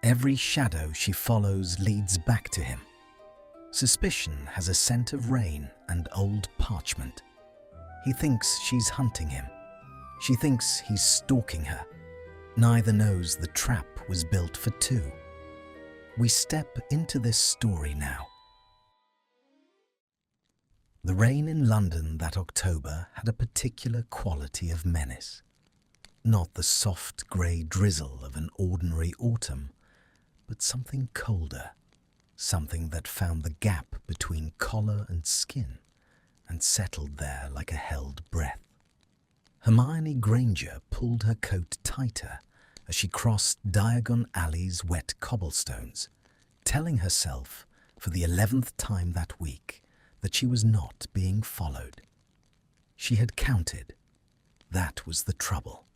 Every shadow she follows leads back to him. Suspicion has a scent of rain and old parchment. He thinks she's hunting him. She thinks he's stalking her. Neither knows the trap was built for two. We step into this story now. The rain in London that October had a particular quality of menace. Not the soft grey drizzle of an ordinary autumn, but something colder, something that found the gap between collar and skin and settled there like a held breath. Hermione Granger pulled her coat tighter as she crossed Diagon Alley's wet cobblestones, telling herself for the 11th time that week that she was not being followed. She had counted. That was the trouble.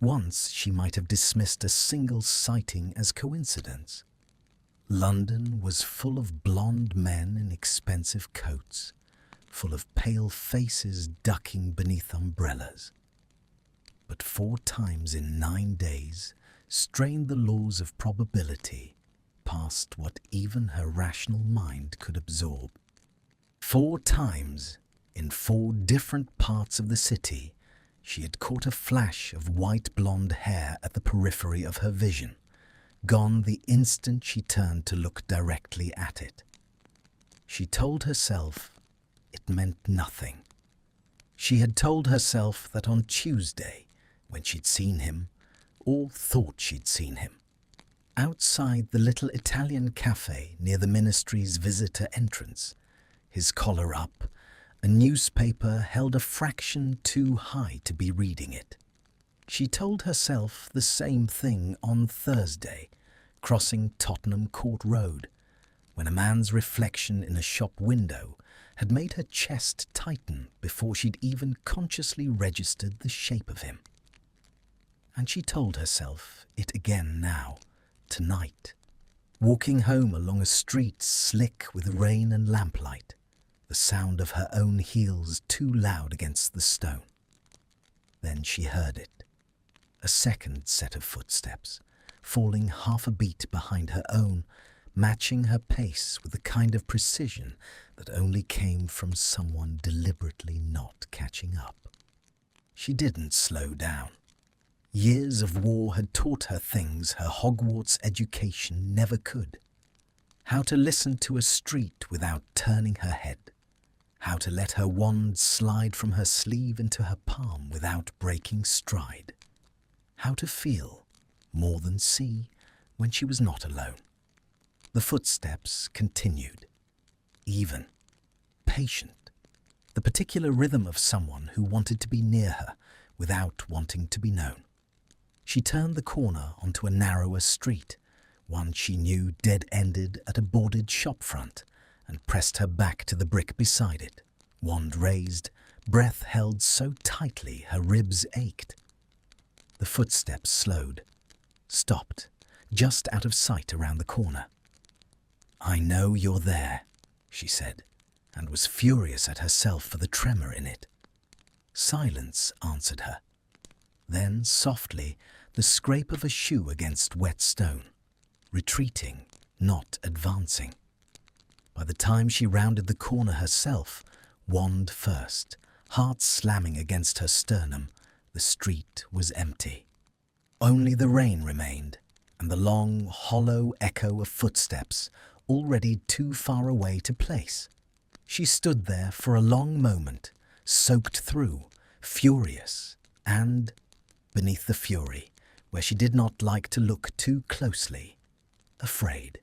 Once she might have dismissed a single sighting as coincidence. London was full of blonde men in expensive coats, full of pale faces ducking beneath umbrellas. But 4 times in 9 days strained the laws of probability past what even her rational mind could absorb. 4 times, in 4 different parts of the city, she had caught a flash of white blonde hair at the periphery of her vision, gone the instant she turned to look directly at it. She told herself it meant nothing. She had told herself that on Tuesday, when she'd seen him, or thought she'd seen him, outside the little Italian cafe near the ministry's visitor entrance, his collar up, a newspaper held a fraction too high to be reading it. She told herself the same thing on Thursday, crossing Tottenham Court Road, when a man's reflection in a shop window had made her chest tighten before she'd even consciously registered the shape of him. And she told herself it again now, tonight, walking home along a street slick with rain and lamplight, the sound of her own heels too loud against the stone. Then she heard it, a second set of footsteps, falling half a beat behind her own, matching her pace with the kind of precision that only came from someone deliberately not catching up. She didn't slow down. Years of war had taught her things her Hogwarts education never could. How to listen to a street without turning her head. How to let her wand slide from her sleeve into her palm without breaking stride. How to feel, more than see, when she was not alone. The footsteps continued, even, patient, the particular rhythm of someone who wanted to be near her without wanting to be known. She turned the corner onto a narrower street, one she knew dead-ended at a boarded shop front, and pressed her back to the brick beside it, wand raised, breath held so tightly her ribs ached. The footsteps slowed, stopped, just out of sight around the corner. "I know you're there," she said, and was furious at herself for the tremor in it. Silence answered her. Then, softly, the scrape of a shoe against wet stone, retreating, not advancing. By the time she rounded the corner herself, wand first, heart slamming against her sternum, the street was empty. Only the rain remained, and the long, hollow echo of footsteps, already too far away to place. She stood there for a long moment, soaked through, furious, and, beneath the fury, where she did not like to look too closely, afraid.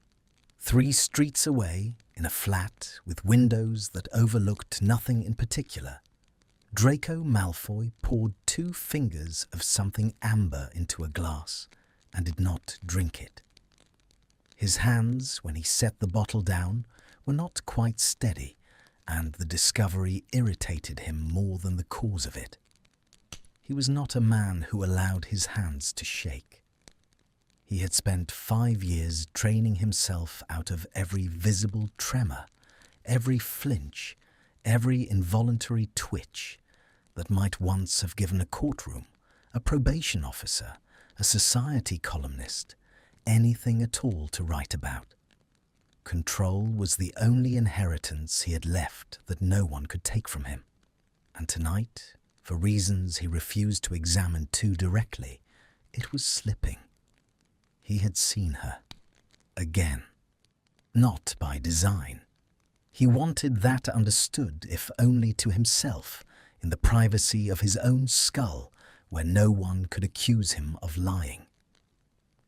3 streets away, in a flat with windows that overlooked nothing in particular, Draco Malfoy poured 2 fingers of something amber into a glass and did not drink it. His hands, when he set the bottle down, were not quite steady, and the discovery irritated him more than the cause of it. He was not a man who allowed his hands to shake. He had spent 5 years training himself out of every visible tremor, every flinch, every involuntary twitch that might once have given a courtroom, a probation officer, a society columnist, anything at all to write about. Control was the only inheritance he had left that no one could take from him. And tonight, for reasons he refused to examine too directly, it was slipping. He had seen her. Again. Not by design. He wanted that understood, if only to himself, in the privacy of his own skull, where no one could accuse him of lying.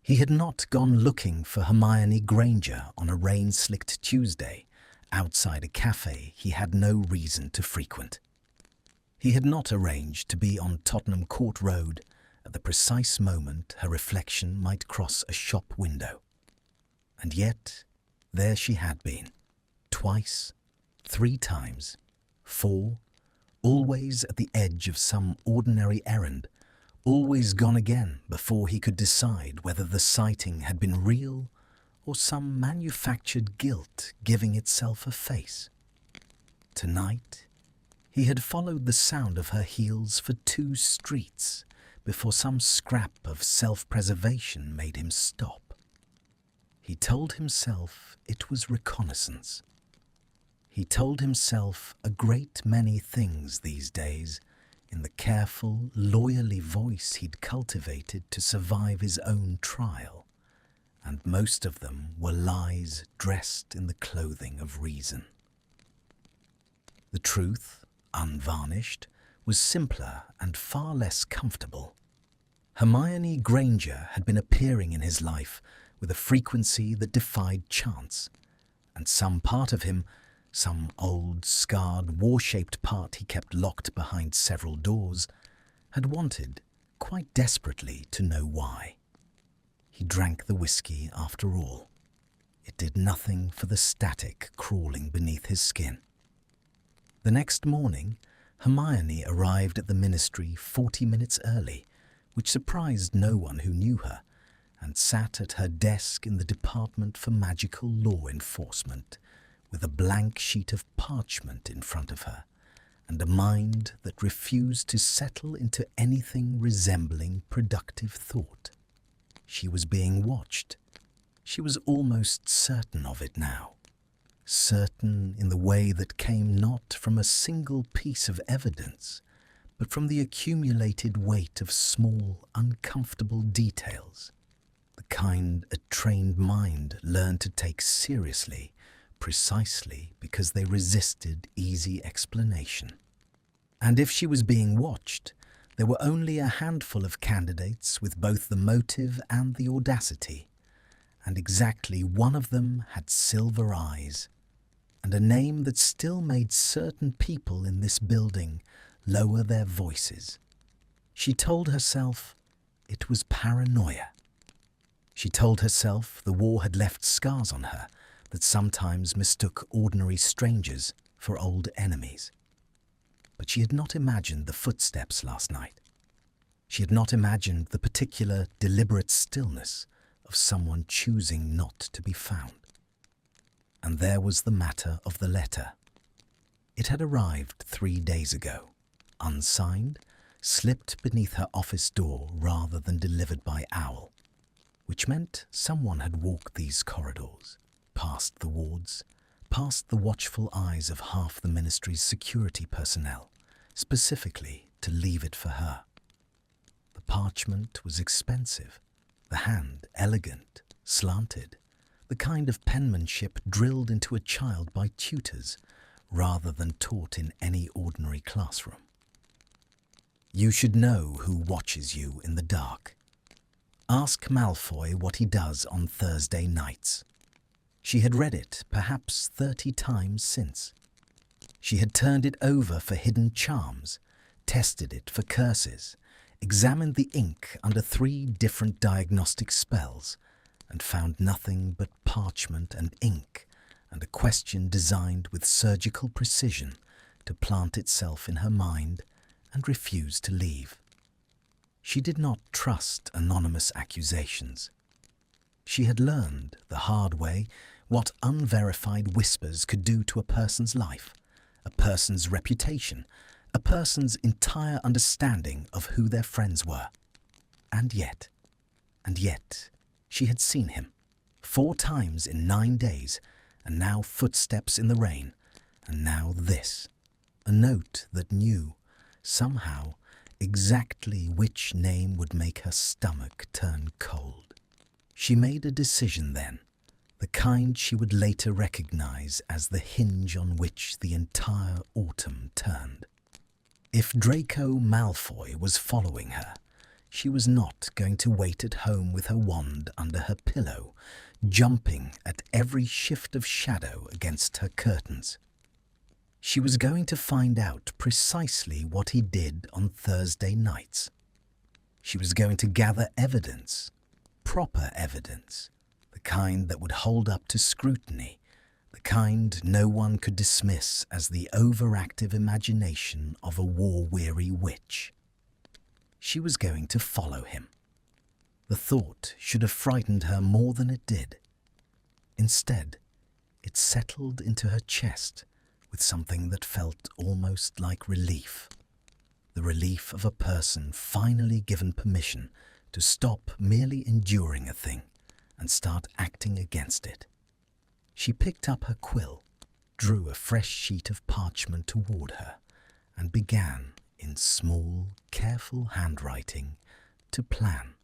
He had not gone looking for Hermione Granger on a rain-slicked Tuesday, outside a cafe he had no reason to frequent. He had not arranged to be on Tottenham Court Road at the precise moment her reflection might cross a shop window. And yet, there she had been, twice, 3 times, 4, always at the edge of some ordinary errand, always gone again before he could decide whether the sighting had been real or some manufactured guilt giving itself a face. Tonight, he had followed the sound of her heels for 2 streets before some scrap of self-preservation made him stop. He told himself it was reconnaissance. He told himself a great many things these days in the careful, lawyerly voice he'd cultivated to survive his own trial, and most of them were lies dressed in the clothing of reason. The truth, unvarnished, was simpler and far less comfortable. Hermione Granger had been appearing in his life with a frequency that defied chance, and some part of him, some old, scarred, war-shaped part he kept locked behind several doors, had wanted, quite desperately, to know why. He drank the whiskey after all. It did nothing for the static crawling beneath his skin. The next morning, Hermione arrived at the ministry 40 minutes early, which surprised no one who knew her, and sat at her desk in the Department for Magical Law Enforcement, with a blank sheet of parchment in front of her, and a mind that refused to settle into anything resembling productive thought. She was being watched. She was almost certain of it now. Certain in the way that came not from a single piece of evidence, but from the accumulated weight of small, uncomfortable details, the kind a trained mind learned to take seriously precisely because they resisted easy explanation. And if she was being watched, there were only a handful of candidates with both the motive and the audacity, and exactly one of them had silver eyes, and a name that still made certain people in this building lower their voices. She told herself it was paranoia. She told herself the war had left scars on her that sometimes mistook ordinary strangers for old enemies. But she had not imagined the footsteps last night. She had not imagined the particular, deliberate stillness of someone choosing not to be found. And there was the matter of the letter. It had arrived 3 days ago, unsigned, slipped beneath her office door rather than delivered by owl, which meant someone had walked these corridors, past the wards, past the watchful eyes of half the ministry's security personnel, specifically to leave it for her. The parchment was expensive, the hand elegant, slanted, the kind of penmanship drilled into a child by tutors rather than taught in any ordinary classroom. You should know who watches you in the dark. Ask Malfoy what he does on Thursday nights. She had read it perhaps 30 times since. She had turned it over for hidden charms, tested it for curses, examined the ink under 3 different diagnostic spells, and found nothing but parchment and ink and a question designed with surgical precision to plant itself in her mind and refuse to leave. She did not trust anonymous accusations. She had learned the hard way what unverified whispers could do to a person's life, a person's reputation, a person's entire understanding of who their friends were. And yet, She had seen him 4 times in 9 days, and now footsteps in the rain, and now this. A note that knew, somehow, exactly which name would make her stomach turn cold. She made a decision then, the kind she would later recognize as the hinge on which the entire autumn turned. If Draco Malfoy was following her, she was not going to wait at home with her wand under her pillow, jumping at every shift of shadow against her curtains. She was going to find out precisely what he did on Thursday nights. She was going to gather evidence, proper evidence, the kind that would hold up to scrutiny, the kind no one could dismiss as the overactive imagination of a war-weary witch. She was going to follow him. The thought should have frightened her more than it did. Instead, it settled into her chest with something that felt almost like relief. The relief of a person finally given permission to stop merely enduring a thing and start acting against it. She picked up her quill, drew a fresh sheet of parchment toward her, and began, in small, careful handwriting, to plan.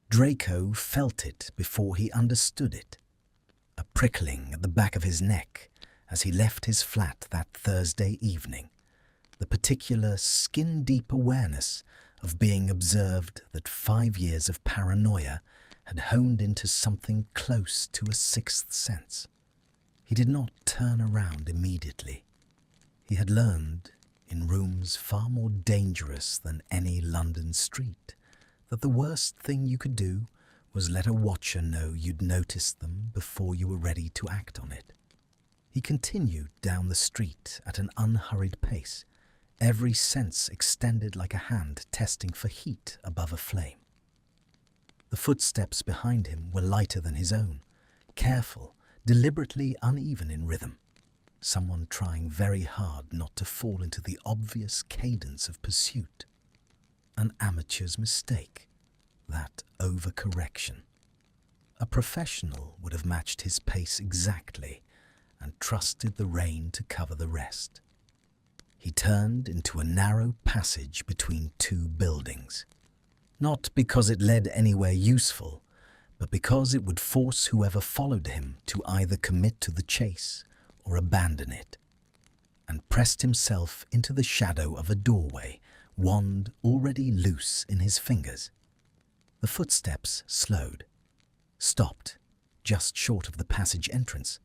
Draco felt it before he understood it. A prickling at the back of his neck as he left his flat that Thursday evening, the particular skin-deep awareness of being observed that 5 years of paranoia had honed into something close to a sixth sense. He did not turn around immediately. He had learned, in rooms far more dangerous than any London street, that the worst thing you could do was let a watcher know you'd noticed them before you were ready to act on it. He continued down the street at an unhurried pace, every sense extended like a hand testing for heat above a flame. The footsteps behind him were lighter than his own, careful, deliberately uneven in rhythm. Someone trying very hard not to fall into the obvious cadence of pursuit. An amateur's mistake, that overcorrection. A professional would have matched his pace exactly and trusted the rain to cover the rest. He turned into a narrow passage between 2 buildings. Not because it led anywhere useful, but because it would force whoever followed him to either commit to the chase or abandon it, and pressed himself into the shadow of a doorway, wand already loose in his fingers. The footsteps slowed, stopped, just short of the passage entrance.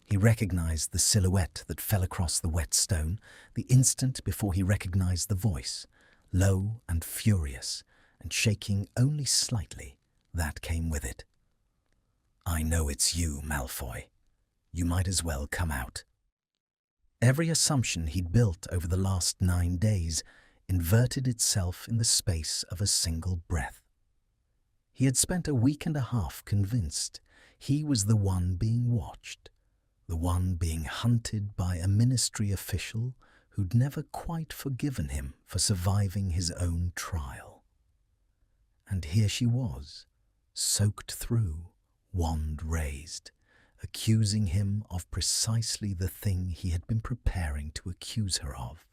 He recognized the silhouette that fell across the wet stone the instant before he recognized the voice, low and furious, and shaking only slightly, that came with it. "I know it's you, Malfoy. You might as well come out." Every assumption he'd built over the last 9 days inverted itself in the space of a single breath. He had spent a week and a half convinced he was the one being watched, the one being hunted by a ministry official who'd never quite forgiven him for surviving his own trial. And here she was, soaked through, wand raised, accusing him of precisely the thing he had been preparing to accuse her of.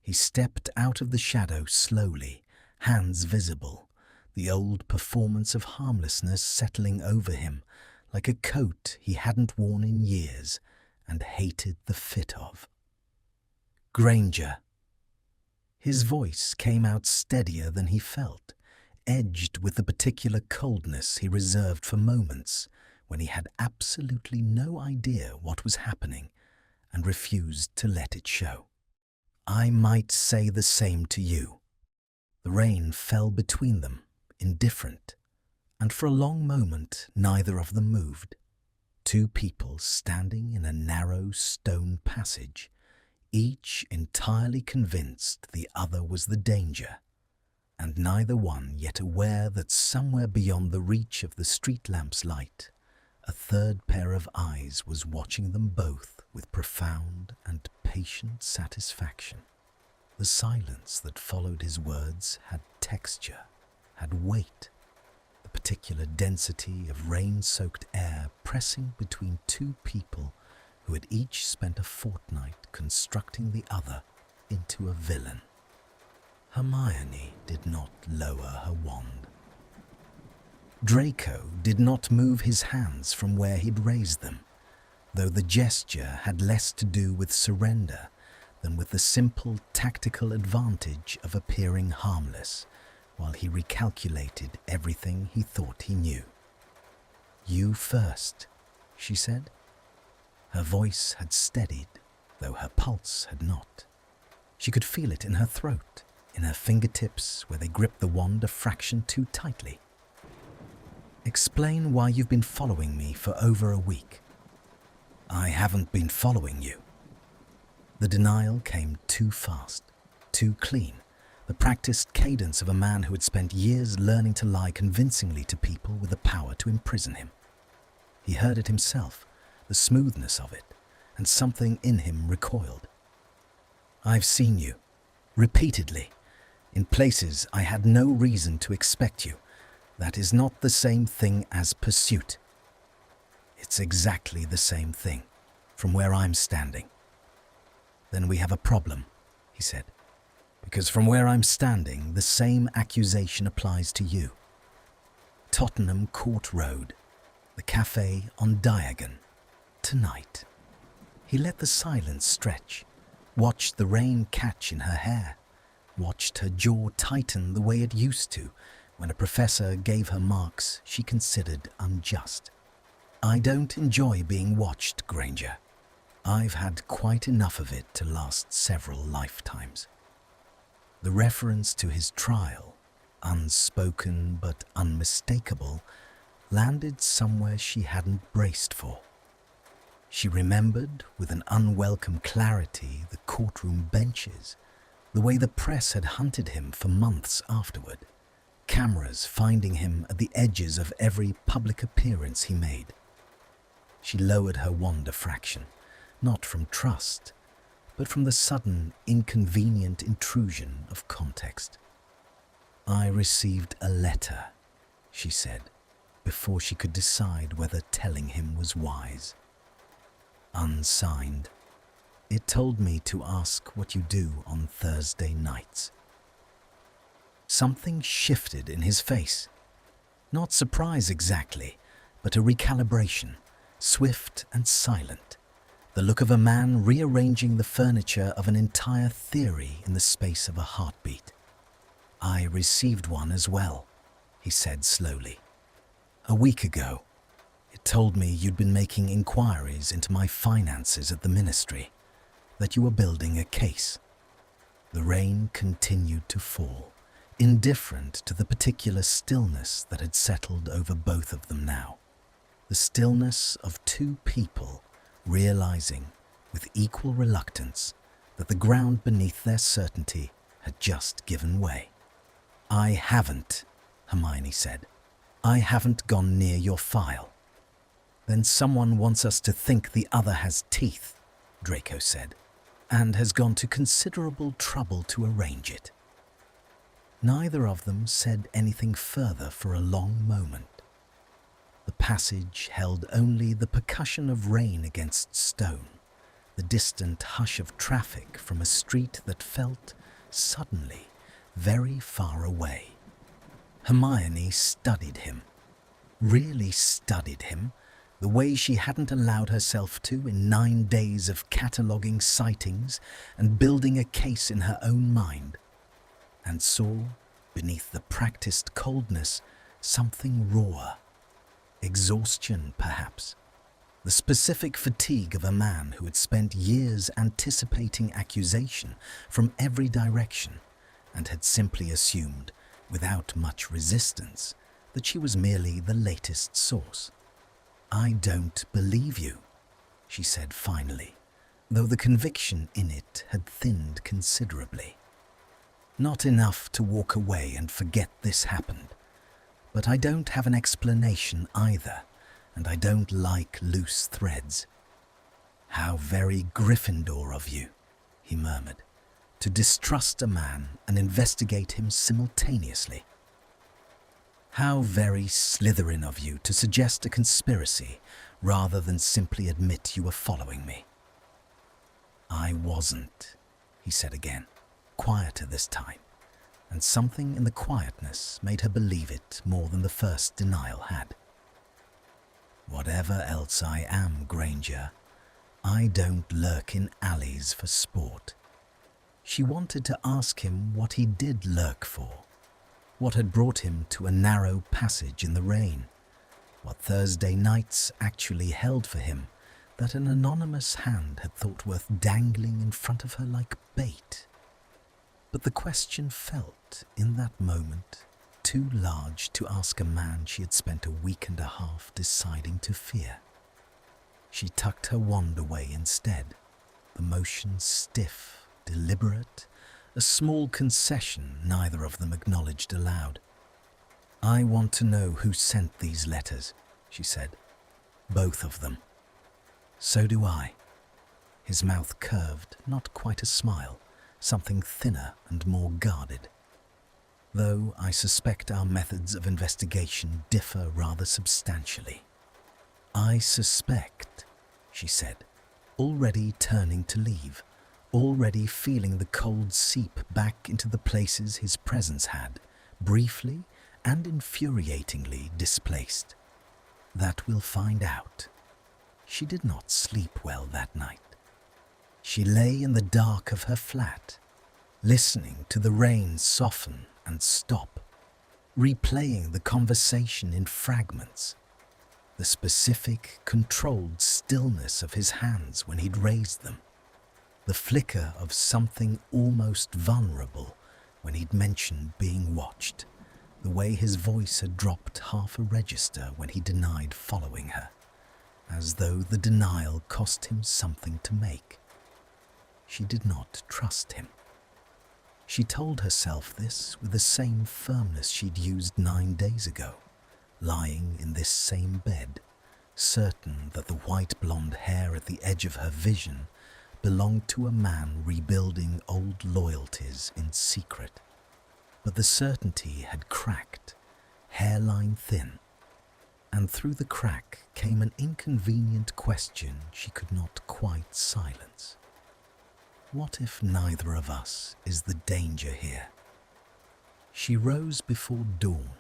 He stepped out of the shadow slowly, hands visible, the old performance of harmlessness settling over him like a coat he hadn't worn in years and hated the fit of. "Granger." His voice came out steadier than he felt, edged with the particular coldness he reserved for moments when he had absolutely no idea what was happening and refused to let it show. "I might say the same to you." The rain fell between them, indifferent, and for a long moment neither of them moved. 2 people standing in a narrow stone passage, each entirely convinced the other was the danger, and neither one yet aware that somewhere beyond the reach of the street lamp's light, a third pair of eyes was watching them both with profound and patient satisfaction. The silence that followed his words had texture, had weight, the particular density of rain-soaked air pressing between two people who had each spent a fortnight constructing the other into a villain. Hermione did not lower her wand. Draco did not move his hands from where he'd raised them, though the gesture had less to do with surrender than with the simple tactical advantage of appearing harmless while he recalculated everything he thought he knew. "You first," she said. Her voice had steadied, though her pulse had not. She could feel it in her throat, in her fingertips where they gripped the wand a fraction too tightly. "Explain why you've been following me for over a week." "I haven't been following you." The denial came too fast, too clean, the practiced cadence of a man who had spent years learning to lie convincingly to people with the power to imprison him. He heard it himself, the smoothness of it, and something in him recoiled. "I've seen you, repeatedly, in places I had no reason to expect you. That is not the same thing as pursuit." "It's exactly the same thing, from where I'm standing." "Then we have a problem," he said, "because from where I'm standing, the same accusation applies to you. Tottenham Court Road, the cafe on Diagon, tonight." He let the silence stretch, watched the rain catch in her hair, watched her jaw tighten the way it used to when a professor gave her marks she considered unjust. "I don't enjoy being watched, Granger. I've had quite enough of it to last several lifetimes." The reference to his trial, unspoken but unmistakable, landed somewhere she hadn't braced for. She remembered with an unwelcome clarity the courtroom benches, the way the press had hunted him for months afterward, cameras finding him at the edges of every public appearance he made. She lowered her wand a fraction, not from trust, but from the sudden, inconvenient intrusion of context. "I received a letter," she said, before she could decide whether telling him was wise. "Unsigned. It told me to ask what you do on Thursday nights." Something shifted in his face. Not surprise exactly, but a recalibration, swift and silent. The look of a man rearranging the furniture of an entire theory in the space of a heartbeat. "I received one as well," he said slowly. "A week ago. It told me you'd been making inquiries into my finances at the ministry, that you were building a case." The rain continued to fall, indifferent to the particular stillness that had settled over both of them now. The stillness of two people realizing with equal reluctance that the ground beneath their certainty had just given way. "I haven't," Hermione said. "I haven't gone near your file." "Then someone wants us to think the other has teeth," Draco said, "and has gone to considerable trouble to arrange it." Neither of them said anything further for a long moment. The passage held only the percussion of rain against stone, the distant hush of traffic from a street that felt, suddenly, very far away. Hermione studied him. Really studied him, the way she hadn't allowed herself to in 9 days of cataloguing sightings and building a case in her own mind, and saw, beneath the practiced coldness, something rawer. Exhaustion, perhaps. The specific fatigue of a man who had spent years anticipating accusation from every direction and had simply assumed, without much resistance, that she was merely the latest source. "I don't believe you," she said finally, though the conviction in it had thinned considerably. "Not enough to walk away and forget this happened. But I don't have an explanation either, and I don't like loose threads." "How very Gryffindor of you," he murmured, "to distrust a man and investigate him simultaneously." How very Slytherin of you to suggest a conspiracy rather than simply admit you were following me. I wasn't, he said again, quieter this time, and something in the quietness made her believe it more than the first denial had. Whatever else I am, Granger, I don't lurk in alleys for sport. She wanted to ask him what he did lurk for, what had brought him to a narrow passage in the rain, what Thursday nights actually held for him that an anonymous hand had thought worth dangling in front of her like bait. But the question felt, in that moment, too large to ask a man she had spent a week and a half deciding to fear. She tucked her wand away instead, the motion stiff, deliberate, a small concession neither of them acknowledged aloud. I want to know who sent these letters, she said. Both of them. So do I. His mouth curved, not quite a smile, something thinner and more guarded. Though I suspect our methods of investigation differ rather substantially. I suspect, she said, already turning to leave, already feeling the cold seep back into the places his presence had, briefly and infuriatingly displaced. That we'll find out. She did not sleep well that night. She lay in the dark of her flat, listening to the rain soften and stop, replaying the conversation in fragments, the specific, controlled stillness of his hands when he'd raised them, the flicker of something almost vulnerable when he'd mentioned being watched, the way his voice had dropped half a register when he denied following her, as though the denial cost him something to make. She did not trust him. She told herself this with the same firmness she'd used 9 days ago, lying in this same bed, certain that the white-blonde hair at the edge of her vision belonged to a man rebuilding old loyalties in secret. But the certainty had cracked, hairline thin, and through the crack came an inconvenient question she could not quite silence. What if neither of us is the danger here? She rose before dawn,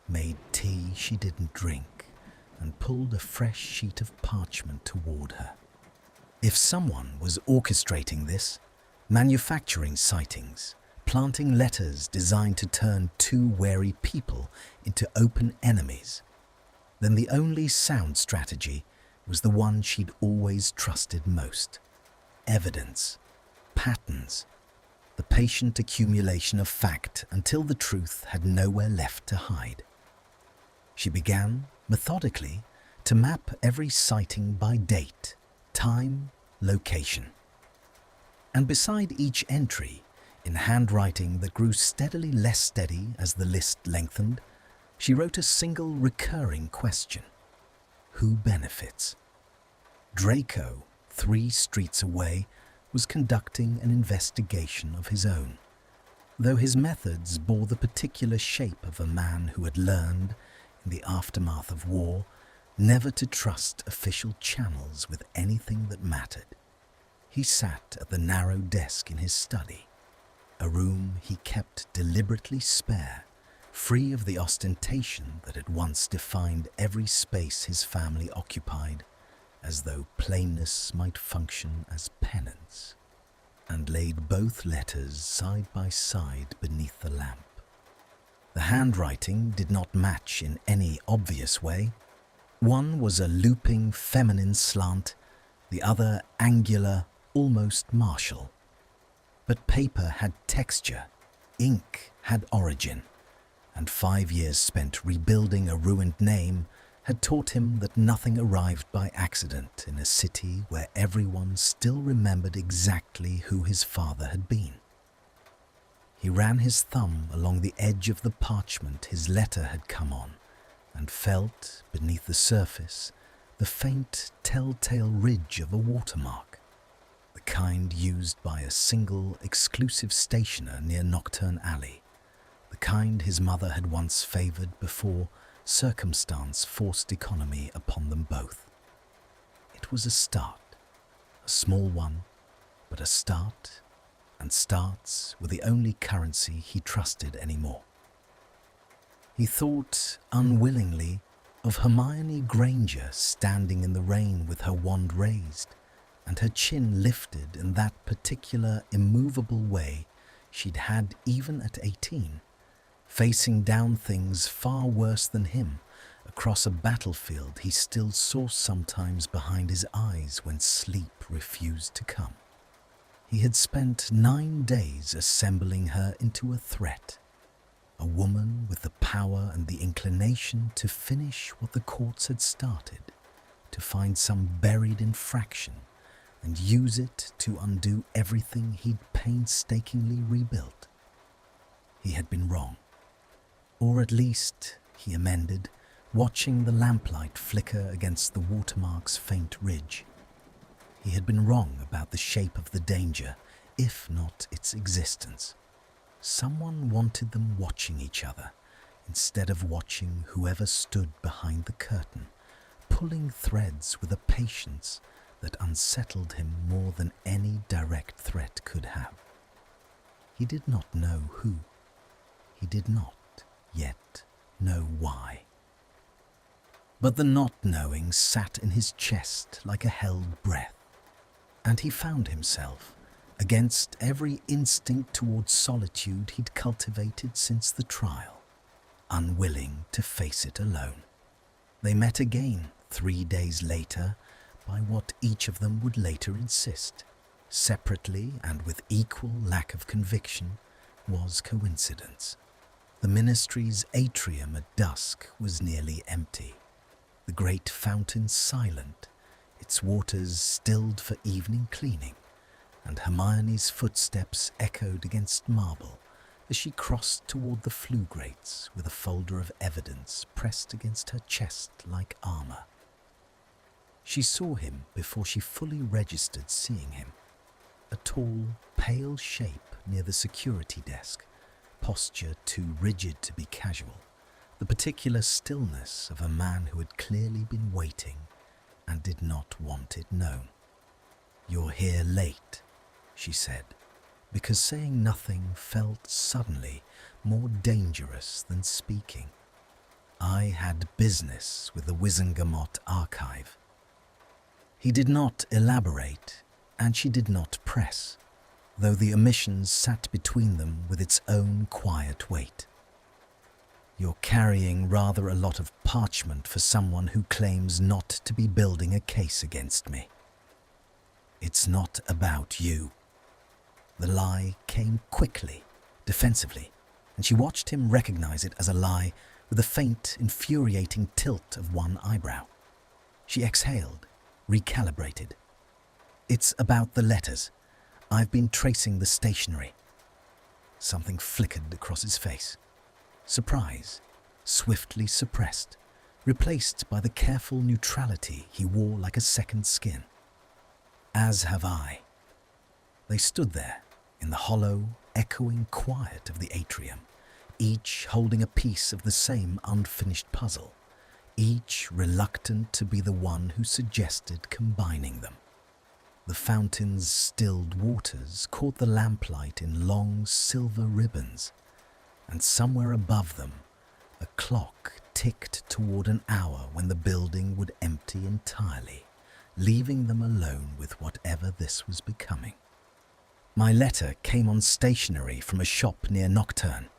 made tea she didn't drink, and pulled a fresh sheet of parchment toward her. If someone was orchestrating this, manufacturing sightings, planting letters designed to turn two wary people into open enemies, then the only sound strategy was the one she'd always trusted most. Evidence, patterns, the patient accumulation of fact until the truth had nowhere left to hide. She began, methodically, to map every sighting by date, time, location. And beside each entry, in handwriting that grew steadily less steady as the list lengthened, she wrote a single recurring question. Who benefits? Draco, 3 streets away, was conducting an investigation of his own, though his methods bore the particular shape of a man who had learned, in the aftermath of war, never to trust official channels with anything that mattered. He sat at the narrow desk in his study, a room he kept deliberately spare, free of the ostentation that had once defined every space his family occupied, as though plainness might function as penance, and laid both letters side by side beneath the lamp. The handwriting did not match in any obvious way. One was a looping feminine slant, the other angular, almost martial. But paper had texture, ink had origin, and 5 years spent rebuilding a ruined name had taught him that nothing arrived by accident in a city where everyone still remembered exactly who his father had been. He ran his thumb along the edge of the parchment his letter had come on, and felt, beneath the surface, the faint telltale ridge of a watermark, the kind used by a single exclusive stationer near Nocturne Alley, the kind his mother had once favoured before circumstance forced economy upon them both. It was a start, a small one, but a start, and starts were the only currency he trusted anymore. He thought unwillingly of Hermione Granger standing in the rain with her wand raised and her chin lifted in that particular immovable way she'd had even at 18, facing down things far worse than him across a battlefield he still saw sometimes behind his eyes when sleep refused to come. He had spent 9 days assembling her into a threat, a woman with the power and the inclination to finish what the courts had started, to find some buried infraction and use it to undo everything he'd painstakingly rebuilt. He had been wrong, or at least, he amended, watching the lamplight flicker against the watermark's faint ridge. He had been wrong about the shape of the danger, if not its existence. Someone wanted them watching each other, instead of watching whoever stood behind the curtain, pulling threads with a patience that unsettled him more than any direct threat could have. He did not know who. He did not yet know why. But the not knowing sat in his chest like a held breath, and he found himself, against every instinct towards solitude he'd cultivated since the trial, unwilling to face it alone. They met again 3 days later by what each of them would later insist, separately and with equal lack of conviction, was coincidence. The ministry's atrium at dusk was nearly empty, the great fountain silent, its waters stilled for evening cleaning, and Hermione's footsteps echoed against marble as she crossed toward the flue grates with a folder of evidence pressed against her chest like armour. She saw him before she fully registered seeing him, a tall, pale shape near the security desk, posture too rigid to be casual, the particular stillness of a man who had clearly been waiting and did not want it known. "You're here late," she said, because saying nothing felt suddenly more dangerous than speaking. "I had business with the Wizengamot archive." He did not elaborate, and she did not press, though the omissions sat between them with its own quiet weight. "You're carrying rather a lot of parchment for someone who claims not to be building a case against me." "It's not about you." The lie came quickly, defensively, and she watched him recognize it as a lie with a faint, infuriating tilt of one eyebrow. She exhaled, recalibrated. "It's about the letters. I've been tracing the stationery." Something flickered across his face. Surprise, swiftly suppressed, replaced by the careful neutrality he wore like a second skin. "As have I." They stood there, in the hollow, echoing quiet of the atrium, each holding a piece of the same unfinished puzzle, each reluctant to be the one who suggested combining them. The fountain's stilled waters caught the lamplight in long silver ribbons, and somewhere above them, a clock ticked toward an hour when the building would empty entirely, leaving them alone with whatever this was becoming. "My letter came on stationery from a shop near Nocturne,"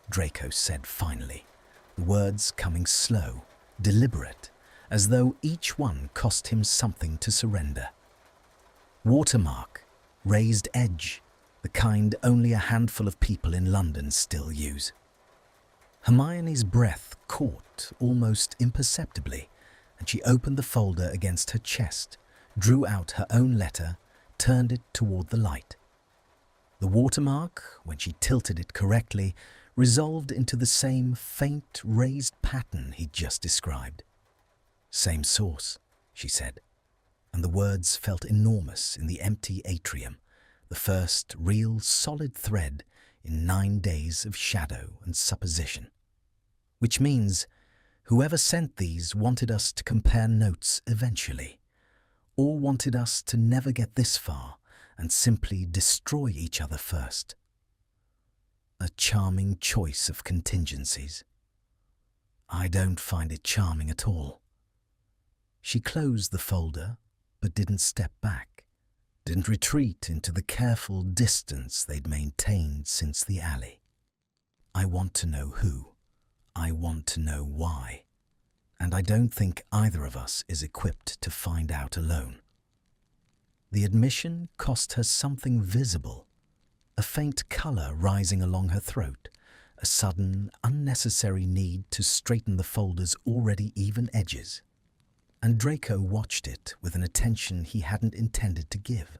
Draco said finally, the words coming slow, deliberate, as though each one cost him something to surrender. "Watermark, raised edge, the kind only a handful of people in London still use." Hermione's breath caught almost imperceptibly, and she opened the folder against her chest, drew out her own letter, turned it toward the light. The watermark, when she tilted it correctly, resolved into the same faint raised pattern he'd just described. "Same source," she said, and the words felt enormous in the empty atrium, the first real solid thread in 9 days of shadow and supposition. Which means whoever sent these wanted us to compare notes eventually, or wanted us to never get this far and simply destroy each other first. A charming choice of contingencies. I don't find it charming at all. She closed the folder, but didn't step back, didn't retreat into the careful distance they'd maintained since the alley. I want to know who. I want to know why. And I don't think either of us is equipped to find out alone. The admission cost her something visible, a faint colour rising along her throat, a sudden, unnecessary need to straighten the folder's already even edges. And Draco watched it with an attention he hadn't intended to give,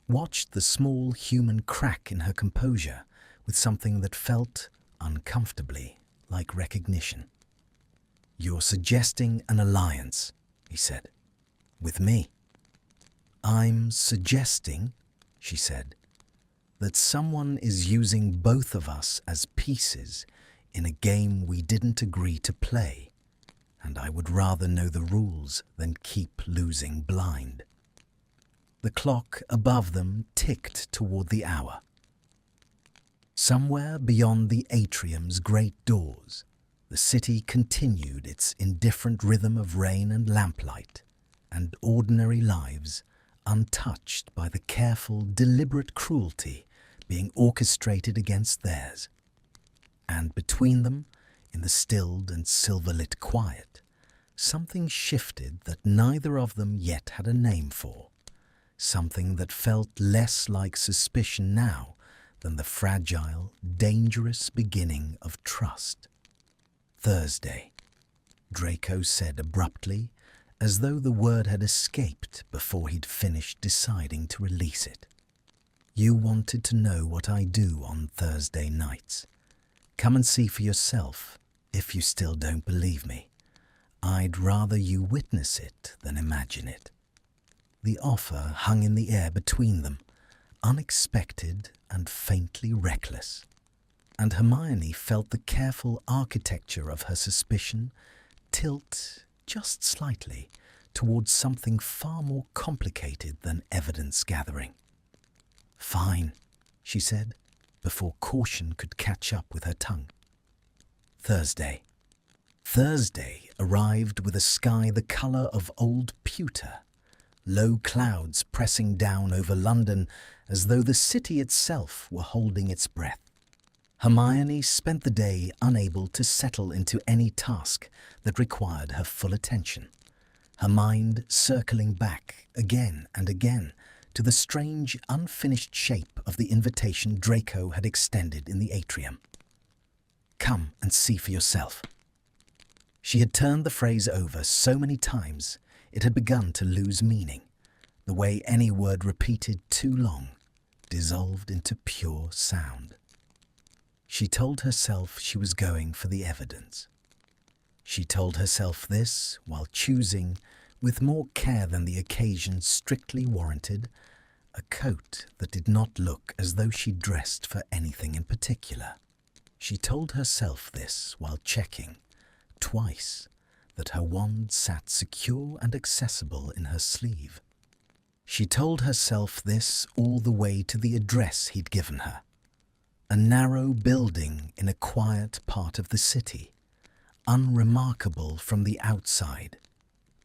watched the small human crack in her composure with something that felt, uncomfortably, like recognition. "You're suggesting an alliance," he said. "With me." "I'm suggesting," she said, "that someone is using both of us as pieces in a game we didn't agree to play, and I would rather know the rules than keep losing blind." The clock above them ticked toward the hour. Somewhere beyond the atrium's great doors, the city continued its indifferent rhythm of rain and lamplight, and ordinary lives untouched by the careful, deliberate cruelty being orchestrated against theirs. And between them, in the stilled and silver-lit quiet, something shifted that neither of them yet had a name for, something that felt less like suspicion now than the fragile, dangerous beginning of trust. "Thursday," Draco said abruptly, as though the word had escaped before he'd finished deciding to release it. "You wanted to know what I do on Thursday nights. Come and see for yourself, if you still don't believe me. I'd rather you witness it than imagine it." The offer hung in the air between them, unexpected and faintly reckless. And Hermione felt the careful architecture of her suspicion tilt just slightly towards something far more complicated than evidence gathering. "Fine," she said, before caution could catch up with her tongue. Thursday. Thursday arrived with a sky the colour of old pewter, low clouds pressing down over London as though the city itself were holding its breath. Hermione spent the day unable to settle into any task that required her full attention, her mind circling back again and again to the strange, unfinished shape of the invitation Draco had extended in the atrium. "Come and see for yourself." She had turned the phrase over so many times it had begun to lose meaning, the way any word repeated too long dissolved into pure sound. She told herself she was going for the evidence. She told herself this while choosing, with more care than the occasion strictly warranted, a coat that did not look as though she dressed for anything in particular. She told herself this while checking, twice, that her wand sat secure and accessible in her sleeve. She told herself this all the way to the address he'd given her. A narrow building in a quiet part of the city, unremarkable from the outside.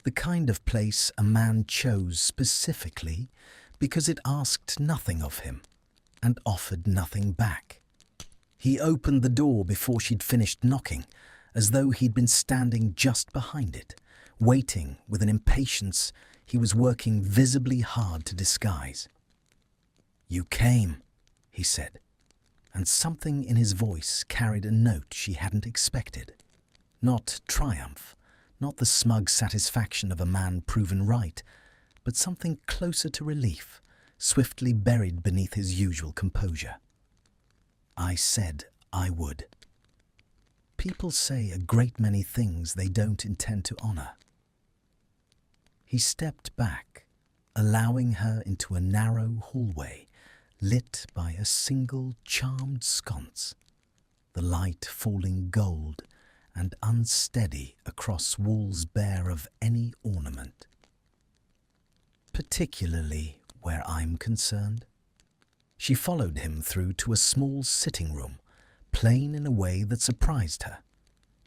The kind of place a man chose specifically because it asked nothing of him and offered nothing back. He opened the door before she'd finished knocking, as though he'd been standing just behind it, waiting with an impatience he was working visibly hard to disguise. "You came," he said, and something in his voice carried a note she hadn't expected. Not triumph, not the smug satisfaction of a man proven right, but something closer to relief, swiftly buried beneath his usual composure. "I said I would." People say a great many things they don't intend to honor. He stepped back, allowing her into a narrow hallway lit by a single charmed sconce, the light falling gold and unsteady across walls bare of any ornament. Particularly where I'm concerned. She followed him through to a small sitting room, plain in a way that surprised her.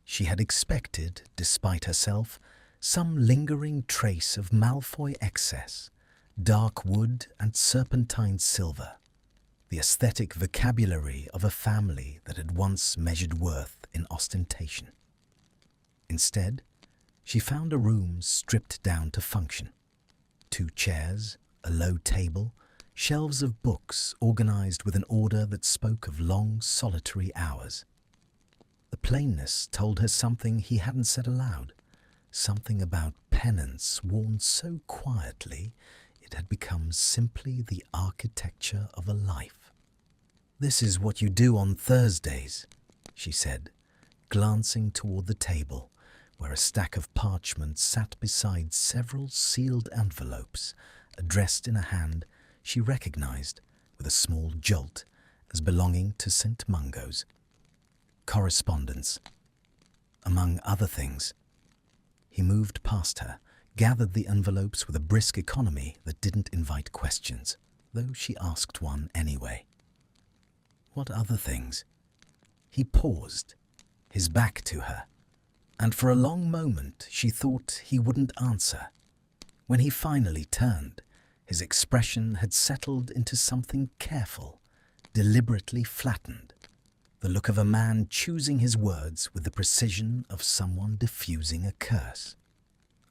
She had expected, despite herself, some lingering trace of Malfoy excess, dark wood and serpentine silver, the aesthetic vocabulary of a family that had once measured worth in ostentation. Instead, she found a room stripped down to function. 2 chairs, a low table, shelves of books organized with an order that spoke of long, solitary hours. The plainness told her something he hadn't said aloud, something about penance worn so quietly it had become simply the architecture of a life. "This is what you do on Thursdays," she said, glancing toward the table, where a stack of parchment sat beside several sealed envelopes, addressed in a hand she recognized, with a small jolt, as belonging to St. Mungo's. Correspondence. Among other things. He moved past her, gathered the envelopes with a brisk economy that didn't invite questions, though she asked one anyway. What other things? He paused, his back to her, and for a long moment she thought he wouldn't answer. When he finally turned, his expression had settled into something careful, deliberately flattened, the look of a man choosing his words with the precision of someone diffusing a curse.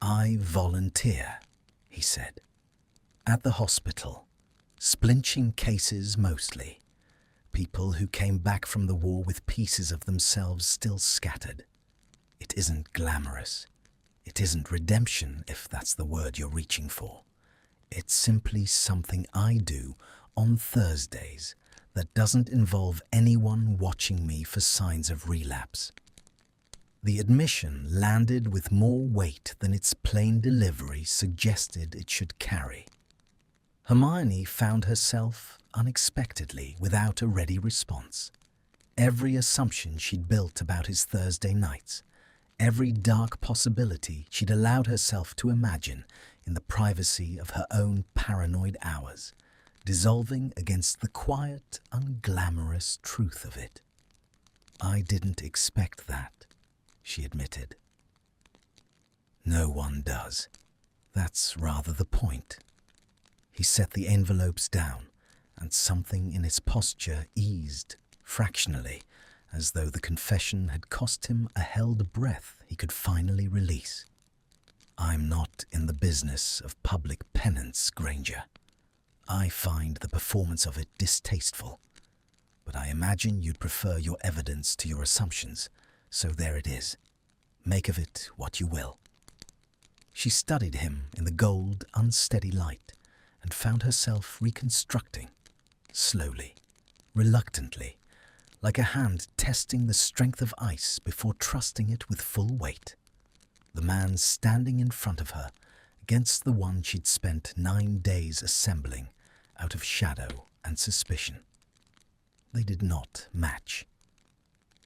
"I volunteer," he said. "At the hospital, splinching cases mostly, people who came back from the war with pieces of themselves still scattered. It isn't glamorous. It isn't redemption, if that's the word you're reaching for. It's simply something I do on Thursdays that doesn't involve anyone watching me for signs of relapse." The admission landed with more weight than its plain delivery suggested it should carry. Hermione found herself, unexpectedly, without a ready response. Every assumption she'd built about his Thursday nights, every dark possibility she'd allowed herself to imagine in the privacy of her own paranoid hours, dissolving against the quiet, unglamorous truth of it. "I didn't expect that," she admitted. "No one does. That's rather the point." He set the envelopes down, and something in his posture eased, fractionally, as though the confession had cost him a held breath he could finally release. "I'm not in the business of public penance, Granger. I find the performance of it distasteful, but I imagine you'd prefer your evidence to your assumptions, so there it is. Make of it what you will." She studied him in the gold, unsteady light and found herself reconstructing, slowly, reluctantly, like a hand testing the strength of ice before trusting it with full weight. The man standing in front of her, against the one she'd spent 9 days assembling out of shadow and suspicion. They did not match.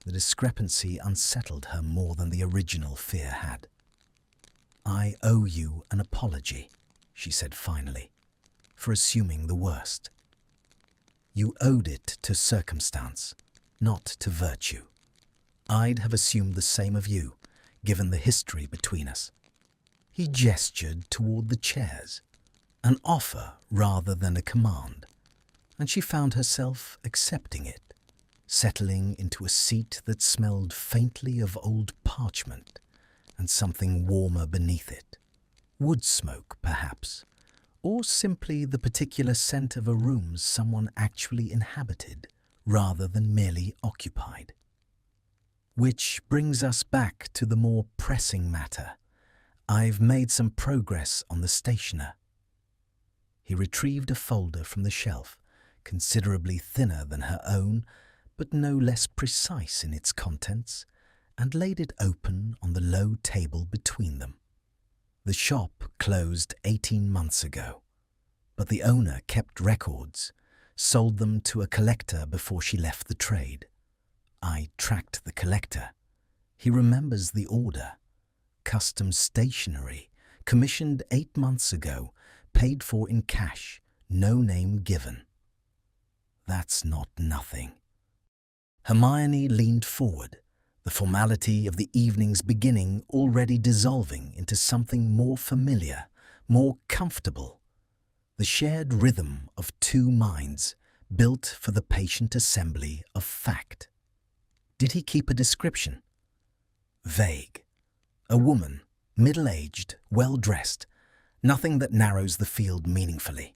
The discrepancy unsettled her more than the original fear had. "I owe you an apology," she said finally, "for assuming the worst. You owed it to circumstance, not to virtue. I'd have assumed the same of you, given the history between us." He gestured toward the chairs, an offer rather than a command, and she found herself accepting it, settling into a seat that smelled faintly of old parchment and something warmer beneath it. Wood smoke, perhaps, or simply the particular scent of a room someone actually inhabited rather than merely occupied. Which brings us back to the more pressing matter. I've made some progress on the stationer. He retrieved a folder from the shelf, considerably thinner than her own, but no less precise in its contents, and laid it open on the low table between them. The shop closed 18 months ago, but the owner kept records, sold them to a collector before she left the trade. I tracked the collector. He remembers the order. Custom stationery, commissioned 8 months ago, paid for in cash, no name given. That's not nothing. Hermione leaned forward, the formality of the evening's beginning already dissolving into something more familiar, more comfortable. The shared rhythm of two minds built for the patient assembly of fact. Did he keep a description? Vague. A woman, middle-aged, well-dressed, nothing that narrows the field meaningfully.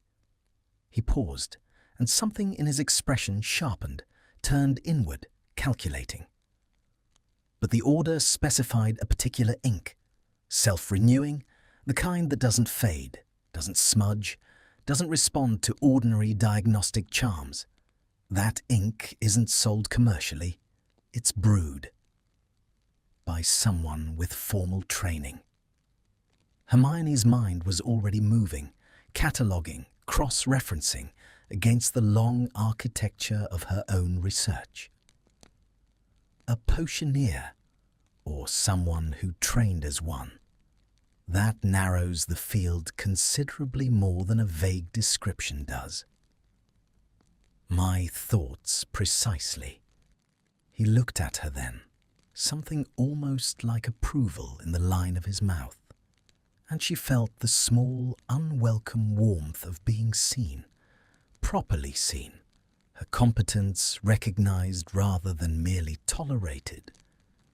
He paused, and something in his expression sharpened, turned inward, calculating. But the order specified a particular ink, self-renewing, the kind that doesn't fade, doesn't smudge, doesn't respond to ordinary diagnostic charms. That ink isn't sold commercially, it's brewed by someone with formal training. Hermione's mind was already moving, cataloguing, cross-referencing against the long architecture of her own research. A potioneer, or someone who trained as one. That narrows the field considerably more than a vague description does. My thoughts precisely. He looked at her then, something almost like approval in the line of his mouth, and she felt the small, unwelcome warmth of being seen, properly seen, her competence recognized rather than merely tolerated,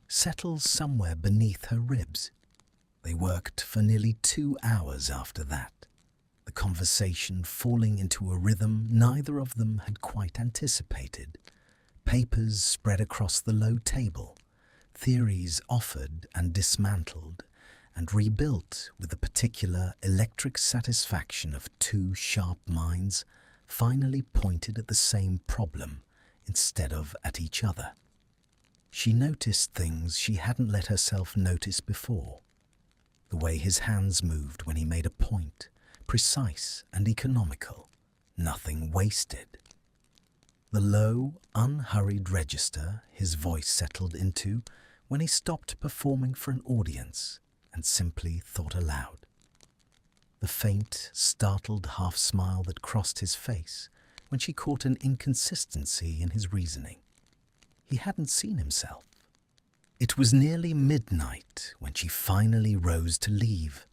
settled somewhere beneath her ribs. They worked for nearly 2 hours after that, the conversation falling into a rhythm neither of them had quite anticipated. Papers spread across the low table, theories offered and dismantled, and rebuilt with the particular electric satisfaction of two sharp minds finally pointed at the same problem instead of at each other. She noticed things she hadn't let herself notice before. The way his hands moved when he made a point, precise and economical, nothing wasted. The low, unhurried register his voice settled into when he stopped performing for an audience and simply thought aloud. The faint, startled half-smile that crossed his face when she caught an inconsistency in his reasoning. He hadn't seen himself. It was nearly midnight when she finally rose to leave,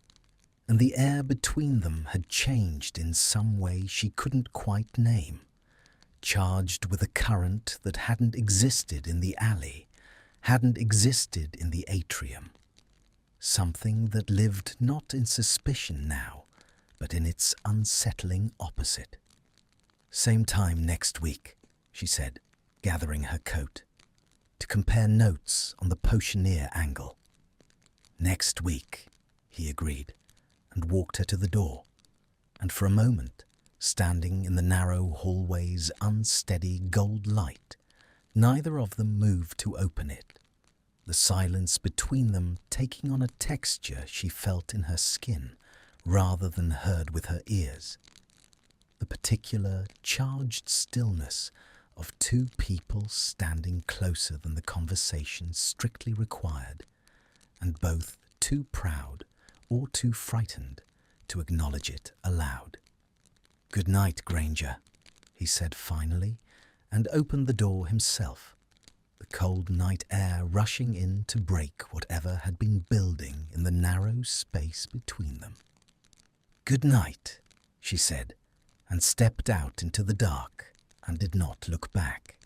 and the air between them had changed in some way she couldn't quite name, charged with a current that hadn't existed in the alley, hadn't existed in the atrium. Something that lived not in suspicion now, but in its unsettling opposite. "Same time next week," she said, gathering her coat, to compare notes on the potioneer angle. "Next week," he agreed, and walked her to the door, and for a moment, standing in the narrow hallway's unsteady gold light, neither of them moved to open it, the silence between them taking on a texture she felt in her skin rather than heard with her ears. The particular, charged stillness of two people standing closer than the conversation strictly required, and both too proud or too frightened to acknowledge it aloud. "Good night, Granger," he said finally, and opened the door himself, the cold night air rushing in to break whatever had been building in the narrow space between them. "Good night," she said, and stepped out into the dark and did not look back,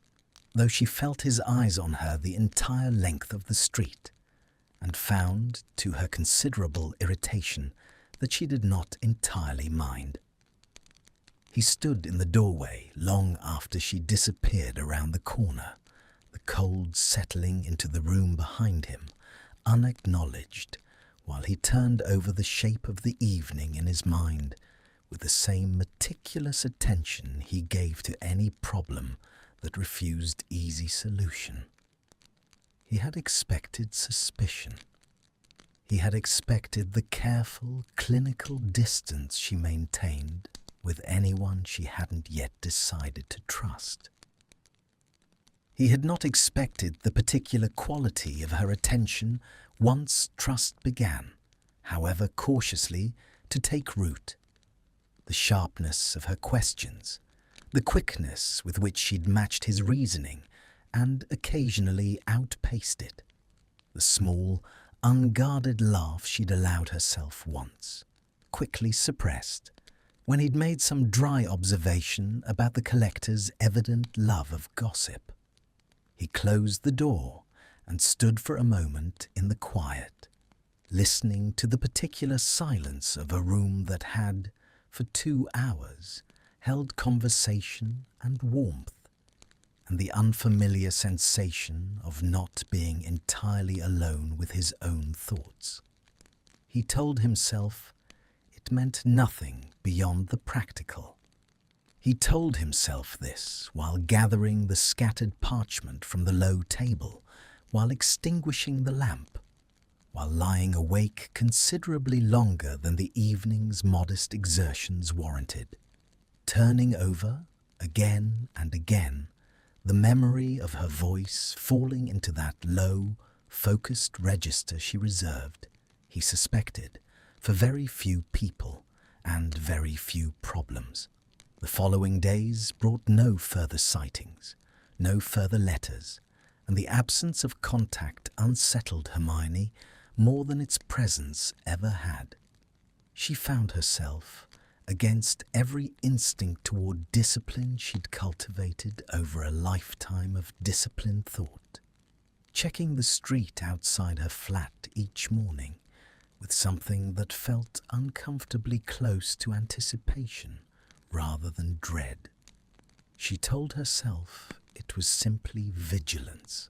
though she felt his eyes on her the entire length of the street, and found, to her considerable irritation, that she did not entirely mind. He stood in the doorway long after she disappeared around the corner, the cold settling into the room behind him, unacknowledged, while he turned over the shape of the evening in his mind with the same meticulous attention he gave to any problem that refused easy solution. He had expected suspicion. He had expected the careful, clinical distance she maintained with anyone she hadn't yet decided to trust. He had not expected the particular quality of her attention once trust began, however cautiously, to take root. The sharpness of her questions, the quickness with which she'd matched his reasoning and occasionally outpaced it, the small, unguarded laugh she'd allowed herself once, quickly suppressed, when he'd made some dry observation about the collector's evident love of gossip. He closed the door and stood for a moment in the quiet, listening to the particular silence of a room that had, for 2 hours, held conversation and warmth, and the unfamiliar sensation of not being entirely alone with his own thoughts. He told himself it meant nothing beyond the practical. He told himself this while gathering the scattered parchment from the low table, while extinguishing the lamp, while lying awake considerably longer than the evening's modest exertions warranted, turning over, again and again, the memory of her voice falling into that low, focused register she reserved, he suspected, for very few people and very few problems. The following days brought no further sightings, no further letters, and the absence of contact unsettled Hermione more than its presence ever had. She found herself, against every instinct toward discipline she'd cultivated over a lifetime of disciplined thought, checking the street outside her flat each morning with something that felt uncomfortably close to anticipation rather than dread. She told herself it was simply vigilance.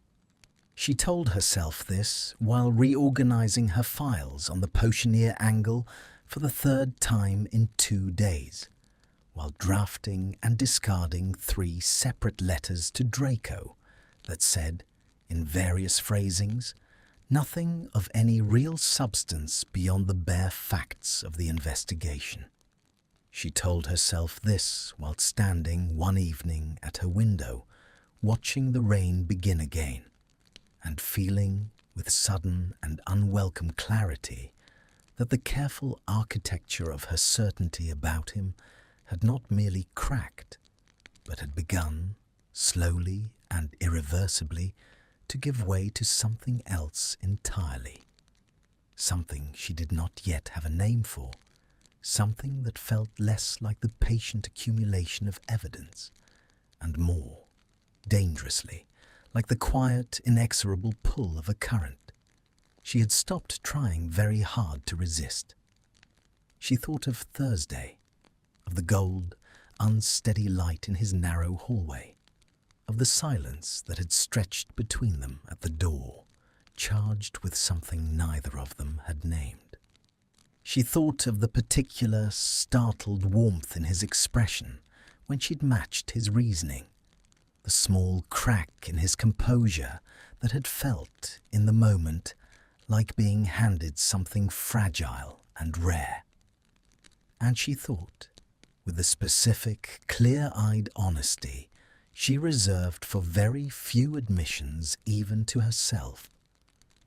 She told herself this while reorganizing her files on the Potioneer angle for the 3rd time in 2 days, while drafting and discarding 3 separate letters to Draco that said, in various phrasings, nothing of any real substance beyond the bare facts of the investigation. She told herself this while standing one evening at her window, watching the rain begin again, and feeling, with sudden and unwelcome clarity, that the careful architecture of her certainty about him had not merely cracked, but had begun, slowly and irreversibly, to give way to something else entirely. Something she did not yet have a name for, something that felt less like the patient accumulation of evidence, and more, dangerously, like the quiet, inexorable pull of a current. She had stopped trying very hard to resist. She thought of Thursday, of the gold, unsteady light in his narrow hallway, of the silence that had stretched between them at the door, charged with something neither of them had named. She thought of the particular startled warmth in his expression when she'd matched his reasoning, the small crack in his composure that had felt, in the moment, like being handed something fragile and rare. And she thought, with the specific, clear-eyed honesty she reserved for very few admissions even to herself,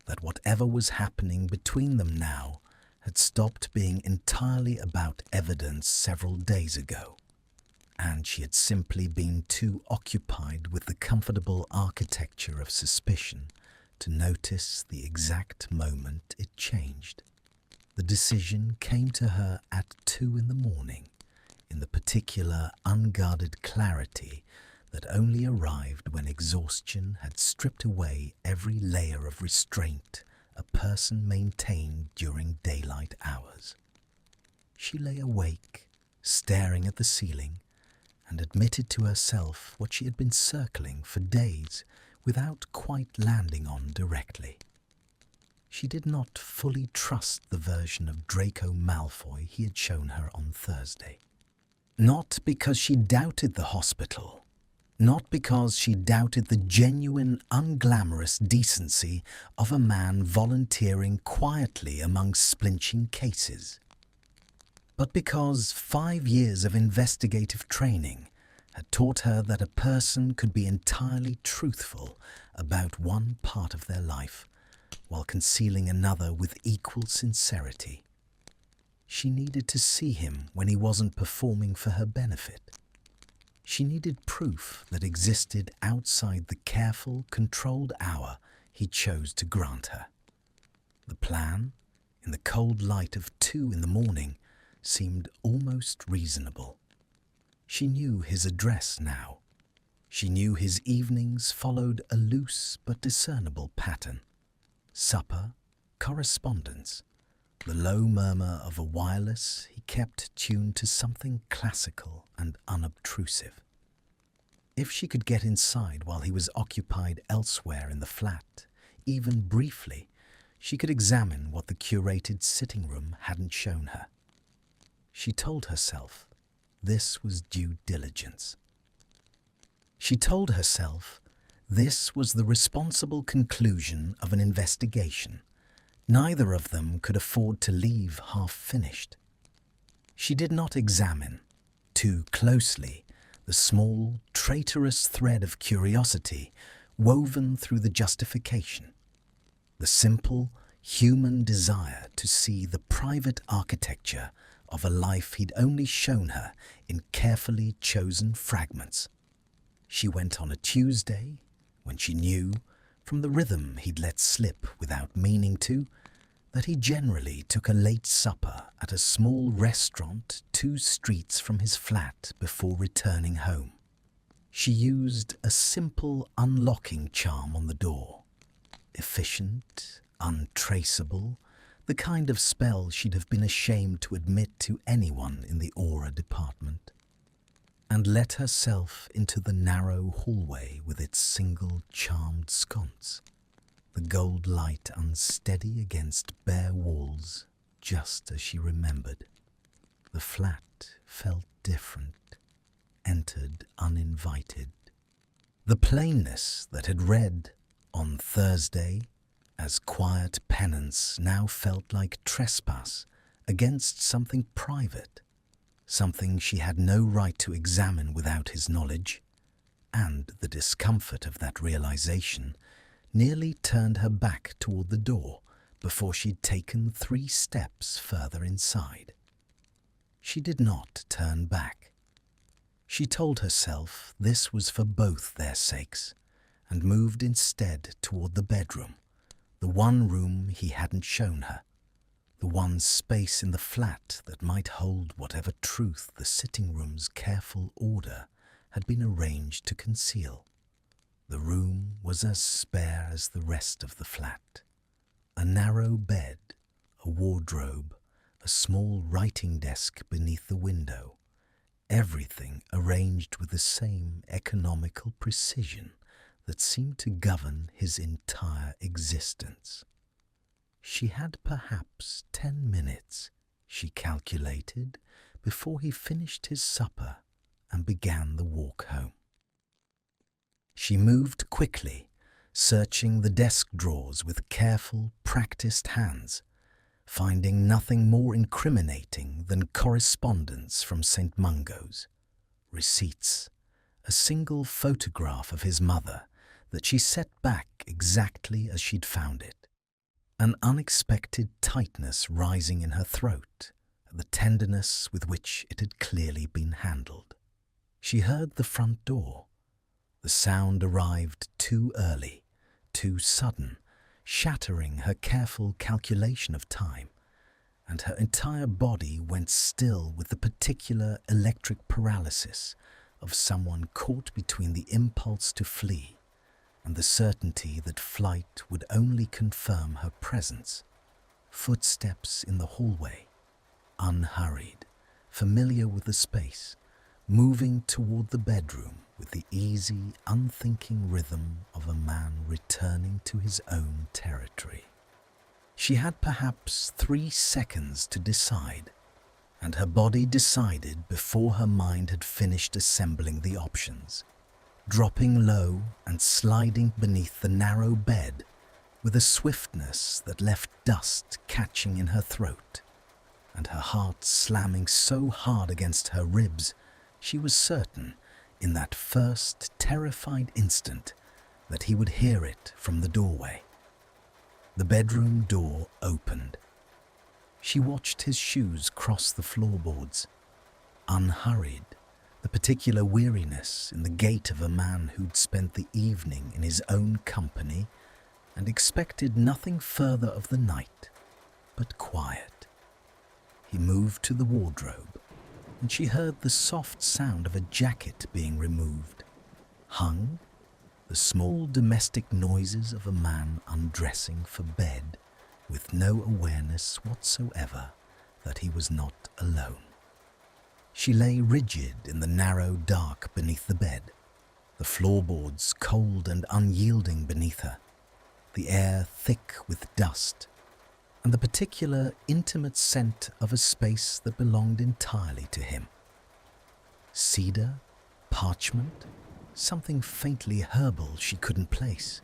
that whatever was happening between them now had stopped being entirely about evidence several days ago, and she had simply been too occupied with the comfortable architecture of suspicion to notice the exact moment it changed. The decision came to her at 2 in the morning, in the particular unguarded clarity that only arrived when exhaustion had stripped away every layer of restraint a person maintained during daylight hours. She lay awake, staring at the ceiling, and admitted to herself what she had been circling for days without quite landing on directly. She did not fully trust the version of Draco Malfoy he had shown her on Thursday. Not because she doubted the hospital, not because she doubted the genuine, unglamorous decency of a man volunteering quietly among splinching cases, but because 5 years of investigative training had taught her that a person could be entirely truthful about one part of their life while concealing another with equal sincerity. She needed to see him when he wasn't performing for her benefit. She needed proof that existed outside the careful, controlled hour he chose to grant her. The plan, in the cold light of 2 in the morning, seemed almost reasonable. She knew his address now. She knew his evenings followed a loose but discernible pattern. Supper, correspondence, the low murmur of a wireless he kept tuned to something classical and unobtrusive. If she could get inside while he was occupied elsewhere in the flat, even briefly, she could examine what the curated sitting room hadn't shown her. She told herself this was due diligence. She told herself this was the responsible conclusion of an investigation. Neither of them could afford to leave half-finished. She did not examine too closely the small, traitorous thread of curiosity woven through the justification, the simple, human desire to see the private architecture of a life he'd only shown her in carefully chosen fragments. She went on a Tuesday, when she knew, from the rhythm he'd let slip without meaning to, that he generally took a late supper at a small restaurant 2 streets from his flat before returning home. She used a simple unlocking charm on the door, efficient, untraceable, the kind of spell she'd have been ashamed to admit to anyone in the aura department, and let herself into the narrow hallway with its single charmed sconce, the gold light unsteady against bare walls, just as she remembered. The flat felt different, entered uninvited. The plainness that had read, on Thursday, as quiet penance now felt like trespass against something private, something she had no right to examine without his knowledge, and the discomfort of that realization nearly turned her back toward the door before she'd taken 3 steps further inside. She did not turn back. She told herself this was for both their sakes, and moved instead toward the bedroom, the one room he hadn't shown her, the one space in the flat that might hold whatever truth the sitting room's careful order had been arranged to conceal. The room was as spare as the rest of the flat. A narrow bed, a wardrobe, a small writing desk beneath the window, everything arranged with the same economical precision that seemed to govern his entire existence. She had perhaps 10 minutes, she calculated, before he finished his supper and began the walk home. She moved quickly, searching the desk drawers with careful, practiced hands, finding nothing more incriminating than correspondence from St. Mungo's, receipts, a single photograph of his mother that she set back exactly as she'd found it, an unexpected tightness rising in her throat at the tenderness with which it had clearly been handled. She heard the front door. The sound arrived too early, too sudden, shattering her careful calculation of time, and her entire body went still with the particular electric paralysis of someone caught between the impulse to flee and the certainty that flight would only confirm her presence. Footsteps in the hallway, unhurried, familiar with the space, moving toward the bedroom with the easy, unthinking rhythm of a man returning to his own territory. She had perhaps 3 seconds to decide, and her body decided before her mind had finished assembling the options, dropping low and sliding beneath the narrow bed with a swiftness that left dust catching in her throat, and her heart slamming so hard against her ribs, she was certain, in that first terrified instant, that he would hear it from the doorway. The bedroom door opened. She watched his shoes cross the floorboards, unhurried, the particular weariness in the gait of a man who'd spent the evening in his own company and expected nothing further of the night but quiet. He moved to the wardrobe, and she heard the soft sound of a jacket being removed, hung, the small domestic noises of a man undressing for bed, with no awareness whatsoever that he was not alone. She lay rigid in the narrow dark beneath the bed, the floorboards cold and unyielding beneath her, the air thick with dust, and the particular intimate scent of a space that belonged entirely to him. Cedar, parchment, something faintly herbal she couldn't place,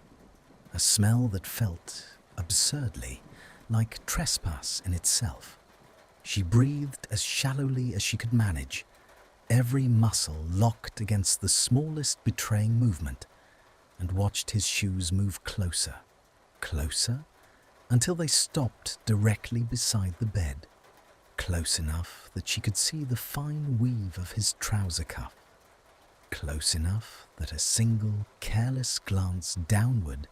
a smell that felt, absurdly, like trespass in itself. She breathed as shallowly as she could manage, every muscle locked against the smallest betraying movement, and watched his shoes move closer, closer, until they stopped directly beside the bed, close enough that she could see the fine weave of his trouser cuff, close enough that a single careless glance downward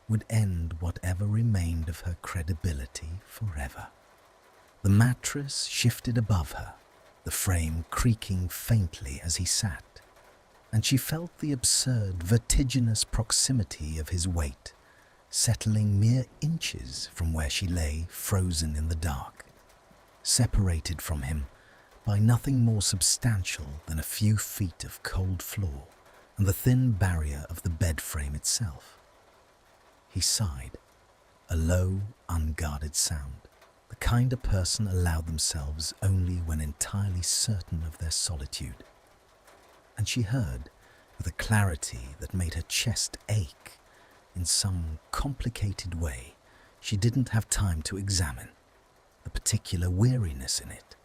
would end whatever remained of her credibility forever. The mattress shifted above her, the frame creaking faintly as he sat, and she felt the absurd, vertiginous proximity of his weight, settling mere inches from where she lay frozen in the dark, separated from him by nothing more substantial than a few feet of cold floor and the thin barrier of the bed frame itself. He sighed, a low, unguarded sound, the kind a person allowed themselves only when entirely certain of their solitude. And she heard, with a clarity that made her chest ache in some complicated way she didn't have time to examine, the particular weariness in it,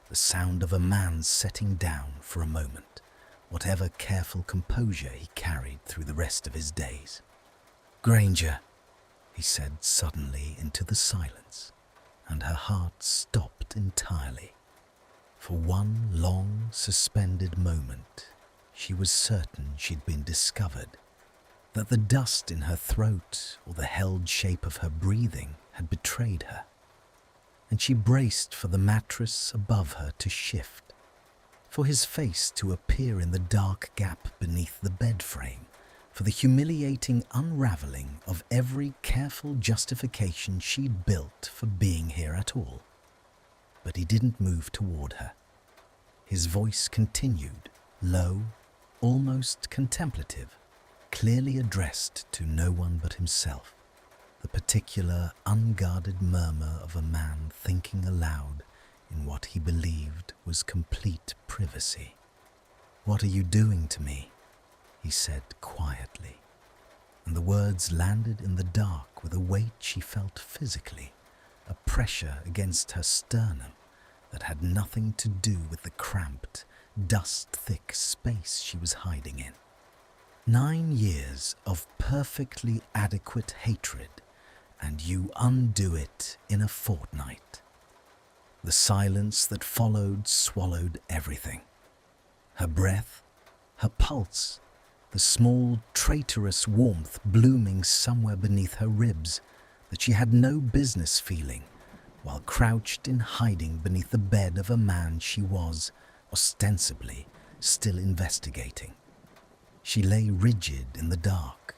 the sound of a man setting down for a moment, whatever careful composure he carried through the rest of his days. "Granger," he said suddenly into the silence, and her heart stopped entirely. For one long, suspended moment, she was certain she'd been discovered, that the dust in her throat or the held shape of her breathing had betrayed her, and she braced for the mattress above her to shift, for his face to appear in the dark gap beneath the bed frame, for the humiliating unraveling of every careful justification she'd built for being here at all. But he didn't move toward her. His voice continued, low, almost contemplative, clearly addressed to no one but himself, the particular unguarded murmur of a man thinking aloud in what he believed was complete privacy. "What are you doing to me?" he said quietly, and the words landed in the dark with a weight she felt physically, a pressure against her sternum that had nothing to do with the cramped, dust-thick space she was hiding in. 9 years of perfectly adequate hatred, and you undo it in a fortnight. The silence that followed swallowed everything. Her breath, her pulse, the small traitorous warmth blooming somewhere beneath her ribs that she had no business feeling while crouched in hiding beneath the bed of a man she was, ostensibly, still investigating. She lay rigid in the dark,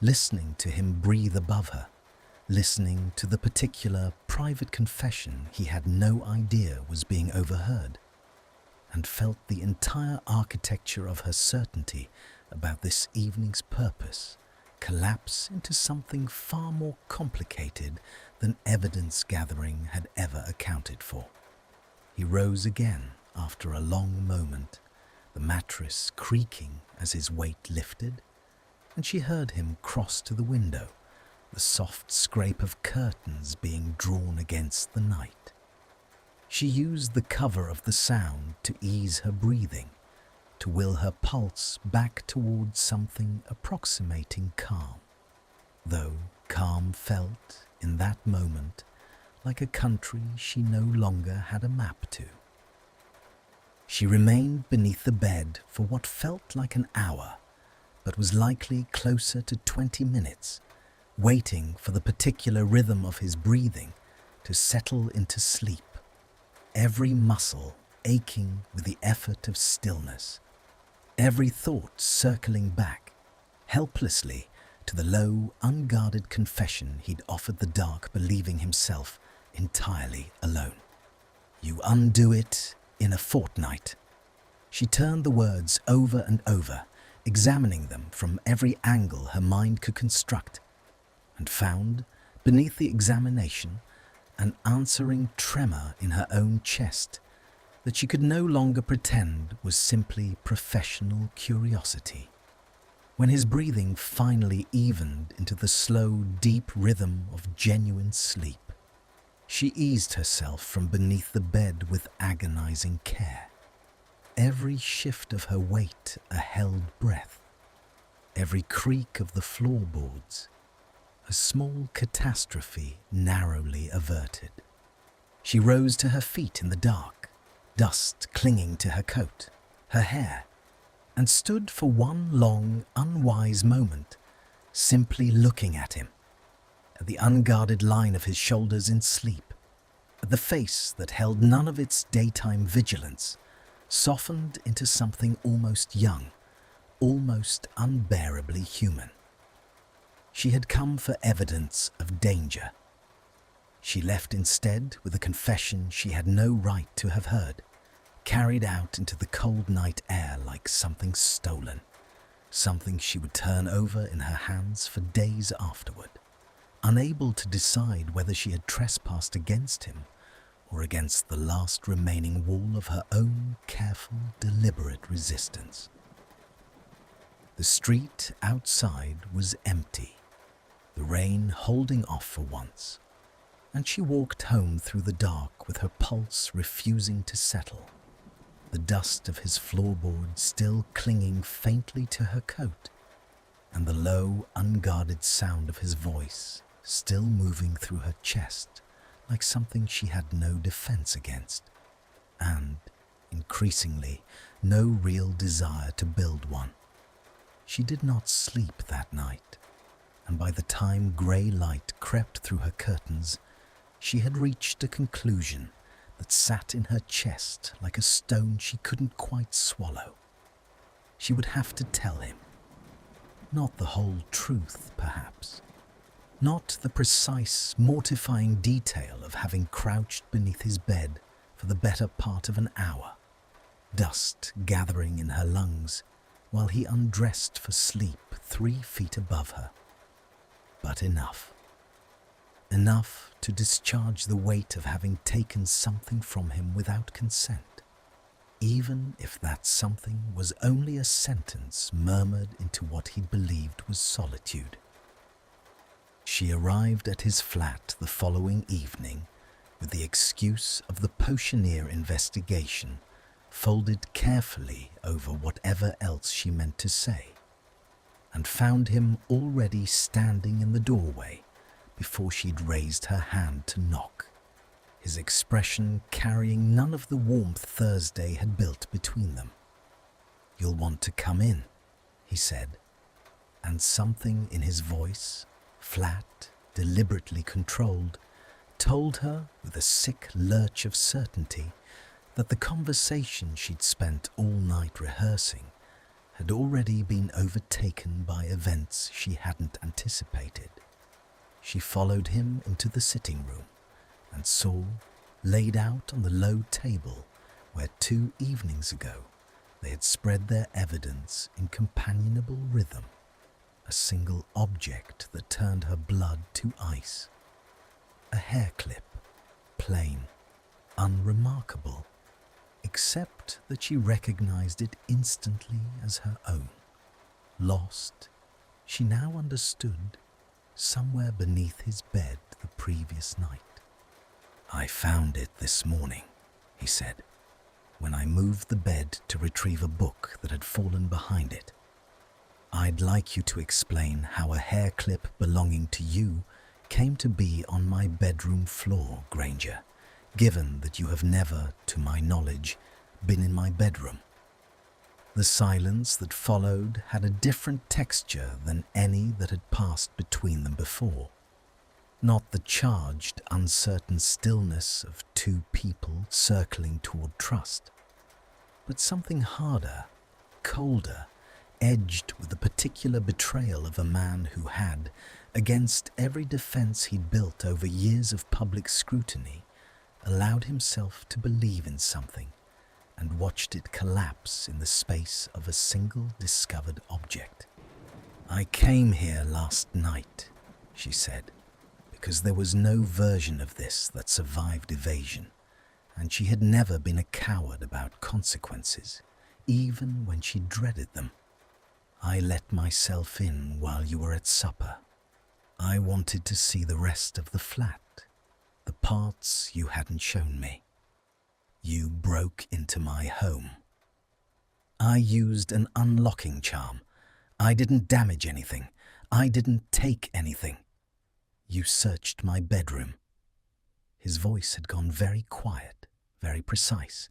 listening to him breathe above her, listening to the particular private confession he had no idea was being overheard, and felt the entire architecture of her certainty about this evening's purpose collapse into something far more complicated than evidence gathering had ever accounted for. He rose again after a long moment, the mattress creaking as his weight lifted, and she heard him cross to the window, the soft scrape of curtains being drawn against the night. She She used the cover of the sound to ease her breathing, to will her pulse back towards something approximating calm, though calm felt, in that moment, like a country she no longer had a map to. She remained beneath the bed for what felt like an hour, but was likely closer to 20 minutes, waiting for the particular rhythm of his breathing to settle into sleep, every muscle aching with the effort of stillness, every thought circling back, helplessly, to the low, unguarded confession he'd offered the dark, believing himself entirely alone. "You undo it in a fortnight." She turned the words over and over, examining them from every angle her mind could construct, and found, beneath the examination, an answering tremor in her own chest that she could no longer pretend was simply professional curiosity. When his breathing finally evened into the slow, deep rhythm of genuine sleep, she eased herself from beneath the bed with agonizing care. Every shift of her weight a held breath, every creak of the floorboards, a small catastrophe narrowly averted. She rose to her feet in the dark, dust clinging to her coat, her hair, and stood for one long, unwise moment, simply looking at him, at the unguarded line of his shoulders in sleep, at the face that held none of its daytime vigilance, softened into something almost young, almost unbearably human. She had come for evidence of danger. She left instead with a confession she had no right to have heard, carried out into the cold night air like something stolen, something she would turn over in her hands for days afterward, unable to decide whether she had trespassed against him or against the last remaining wall of her own careful, deliberate resistance. The street outside was empty, the rain holding off for once, and she walked home through the dark with her pulse refusing to settle, the dust of his floorboard still clinging faintly to her coat, and the low, unguarded sound of his voice still moving through her chest like something she had no defense against, and, increasingly, no real desire to build one. She did not sleep that night, and by the time grey light crept through her curtains, she had reached a conclusion that sat in her chest like a stone she couldn't quite swallow. She would have to tell him. Not the whole truth, perhaps. Not the precise, mortifying detail of having crouched beneath his bed for the better part of an hour, dust gathering in her lungs while he undressed for sleep 3 feet above her. But enough. Enough to discharge the weight of having taken something from him without consent, even if that something was only a sentence murmured into what he believed was solitude. She arrived at his flat the following evening with the excuse of the Potioneer investigation folded carefully over whatever else she meant to say, and found him already standing in the doorway before she'd raised her hand to knock, his expression carrying none of the warmth Thursday had built between them. "You'll want to come in," he said, and something in his voice, flat, deliberately controlled, told her with a sick lurch of certainty that the conversation she'd spent all night rehearsing had already been overtaken by events she hadn't anticipated. She followed him into the sitting room and saw, laid out on the low table where 2 evenings ago they had spread their evidence in companionable rhythm, a single object that turned her blood to ice. A hair clip, plain, unremarkable, except that she recognized it instantly as her own. Lost, she now understood, somewhere beneath his bed the previous night. "I found it this morning," he said, when I moved the bed to retrieve a book that had fallen behind it. I'd like you to explain how a hair clip belonging to you came to be on my bedroom floor, Granger, given that you have never, to my knowledge, been in my bedroom. The silence that followed had a different texture than any that had passed between them before. Not the charged, uncertain stillness of two people circling toward trust, but something harder, colder, edged with the particular betrayal of a man who had, against every defense he'd built over years of public scrutiny, allowed himself to believe in something and watched it collapse in the space of a single discovered object. I came here last night, she said, because there was no version of this that survived evasion, and she had never been a coward about consequences, even when she dreaded them. I let myself in while you were at supper. I wanted to see the rest of the flat, the parts you hadn't shown me. You broke into my home. I used an unlocking charm. I didn't damage anything. I didn't take anything. You searched my bedroom. His voice had gone very quiet, very precise,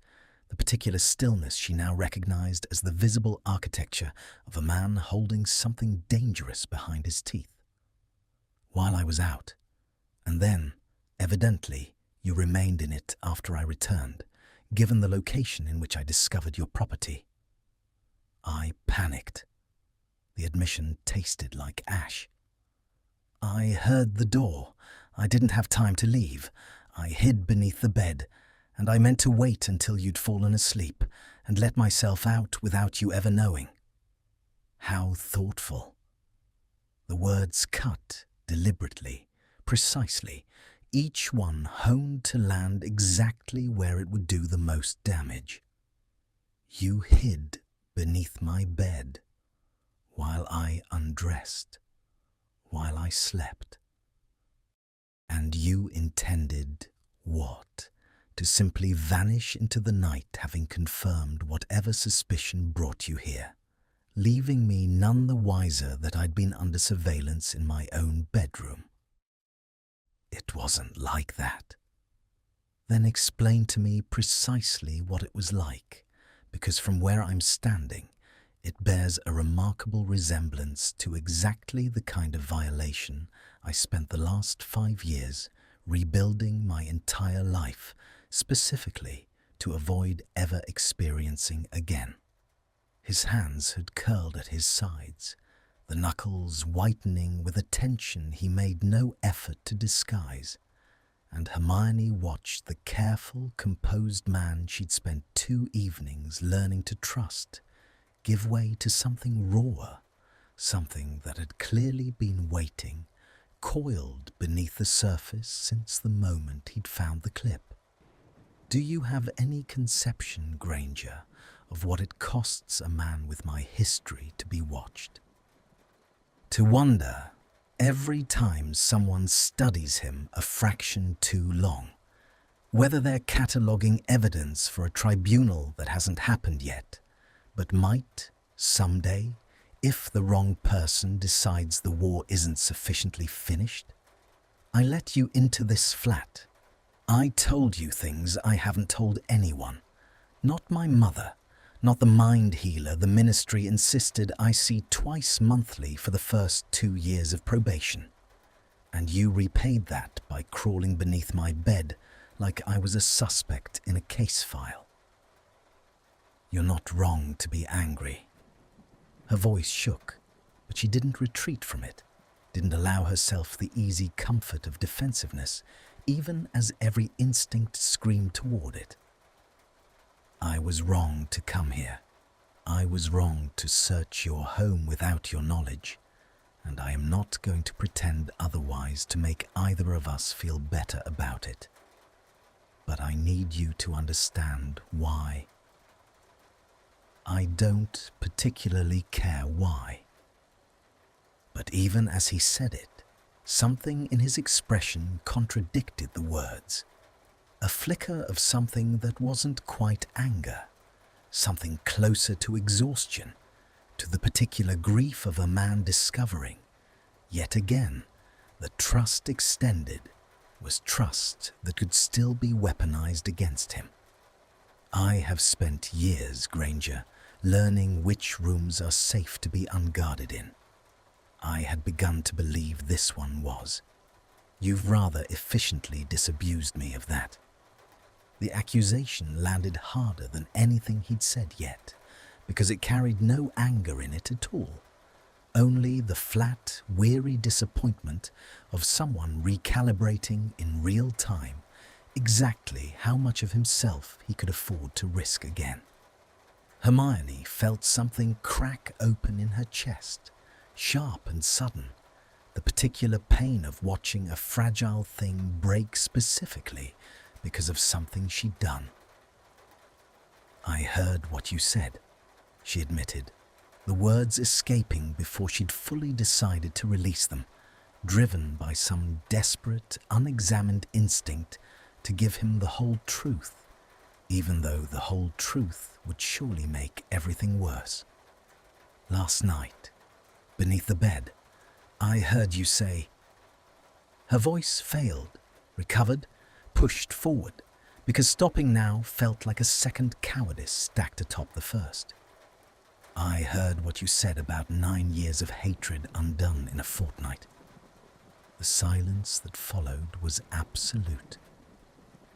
the particular stillness she now recognized as the visible architecture of a man holding something dangerous behind his teeth. While I was out, and then, evidently, you remained in it after I returned, given the location in which I discovered your property. I panicked. The admission tasted like ash. I heard the door. I didn't have time to leave. I hid beneath the bed, and I meant to wait until you'd fallen asleep and let myself out without you ever knowing. How thoughtful. The words cut deliberately, precisely, each one honed to land exactly where it would do the most damage. You hid beneath my bed while I undressed, while I slept. And you intended what? To simply vanish into the night, having confirmed whatever suspicion brought you here, leaving me none the wiser that I'd been under surveillance in my own bedroom. It wasn't like that. Then explain to me precisely what it was like, because from where I'm standing, it bears a remarkable resemblance to exactly the kind of violation I spent the last 5 years rebuilding my entire life, specifically to avoid ever experiencing again. His hands had curled at his sides, the knuckles whitening with a tension he made no effort to disguise, and Hermione watched the careful, composed man she'd spent 2 evenings learning to trust give way to something rawer, something that had clearly been waiting, coiled beneath the surface since the moment he'd found the clip. Do you have any conception, Granger, of what it costs a man with my history to be watched? To wonder, every time someone studies him a fraction too long, whether they're cataloguing evidence for a tribunal that hasn't happened yet, but might, someday, if the wrong person decides the war isn't sufficiently finished. I let you into this flat. I told you things I haven't told anyone. Not my mother, not the mind healer the ministry insisted I see twice monthly for the first 2 years of probation. And you repaid that by crawling beneath my bed like I was a suspect in a case file. You're not wrong to be angry. Her voice shook, but she didn't retreat from it, didn't allow herself the easy comfort of defensiveness, even as every instinct screamed toward it. I was wrong to come here. I was wrong to search your home without your knowledge, and I am not going to pretend otherwise to make either of us feel better about it. But I need you to understand why. I don't particularly care why. But even as he said it, something in his expression contradicted the words. a flicker of something that wasn't quite anger, something closer to exhaustion, to the particular grief of a man discovering, yet again, that trust extended was trust that could still be weaponized against him. I have spent years, Granger, learning which rooms are safe to be unguarded in. I had begun to believe this one was. You've rather efficiently disabused me of that. The accusation landed harder than anything he'd said yet, because it carried no anger in it at all. Only the flat, weary disappointment of someone recalibrating in real time exactly how much of himself he could afford to risk again. Hermione felt something crack open in her chest, sharp and sudden, the particular pain of watching a fragile thing break specifically because of something she'd done. "I heard what you said," she admitted, the words escaping before she'd fully decided to release them, driven by some desperate, unexamined instinct to give him the whole truth, even though the whole truth would surely make everything worse. "Last night, beneath the bed, I heard you say—" Her voice failed, recovered, pushed forward, because stopping now felt like a second cowardice stacked atop the first. "I heard what you said about 9 years of hatred undone in a fortnight." The silence that followed was absolute.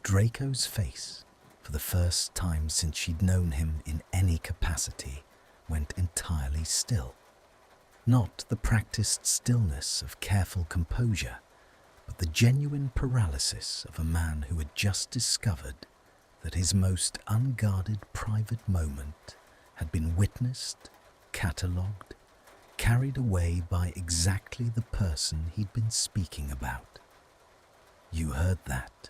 Draco's face, for the first time since she'd known him in any capacity, went entirely still. Not the practiced stillness of careful composure, but the genuine paralysis of a man who had just discovered that his most unguarded private moment had been witnessed, catalogued, carried away by exactly the person he'd been speaking about. "You heard that,"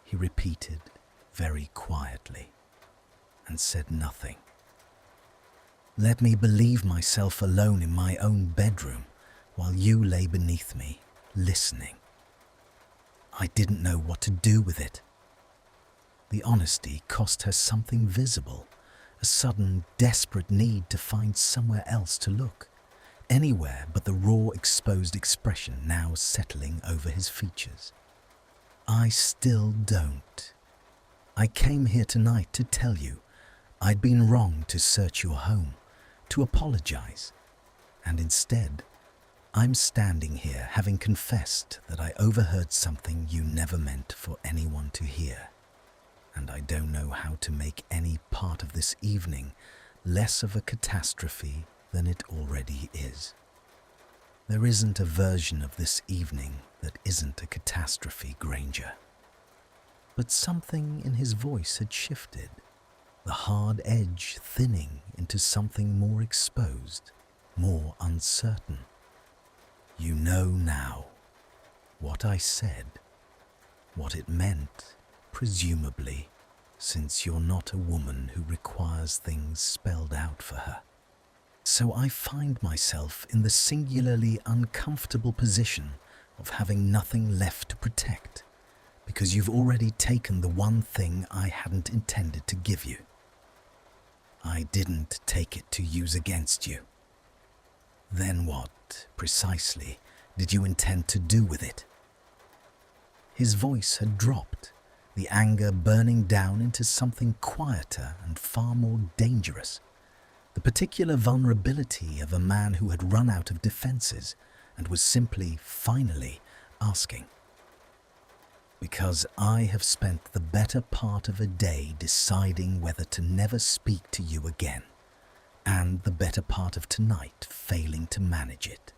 he repeated very quietly, and said nothing. "Let me believe myself alone in my own bedroom while you lay beneath me, listening. I didn't know what to do with it." The honesty cost her something visible, a sudden, desperate need to find somewhere else to look, anywhere but the raw, exposed expression now settling over his features. "I still don't. I came here tonight to tell you I'd been wrong to search your home, to apologize, and instead, I'm standing here having confessed that I overheard something you never meant for anyone to hear, and I don't know how to make any part of this evening less of a catastrophe than it already is. There isn't a version of this evening that isn't a catastrophe, Granger." But something in his voice had shifted, the hard edge thinning into something more exposed, more uncertain. "You know now what I said, what it meant, presumably, since you're not a woman who requires things spelled out for her. So I find myself in the singularly uncomfortable position of having nothing left to protect, because you've already taken the one thing I hadn't intended to give you. I didn't take it to use against you. Then what, precisely, did you intend to do with it?" His voice had dropped, the anger burning down into something quieter and far more dangerous. The particular vulnerability of a man who had run out of defenses and was simply, finally, asking. "Because I have spent the better part of a day deciding whether to never speak to you again, and the better part of tonight failing to manage it.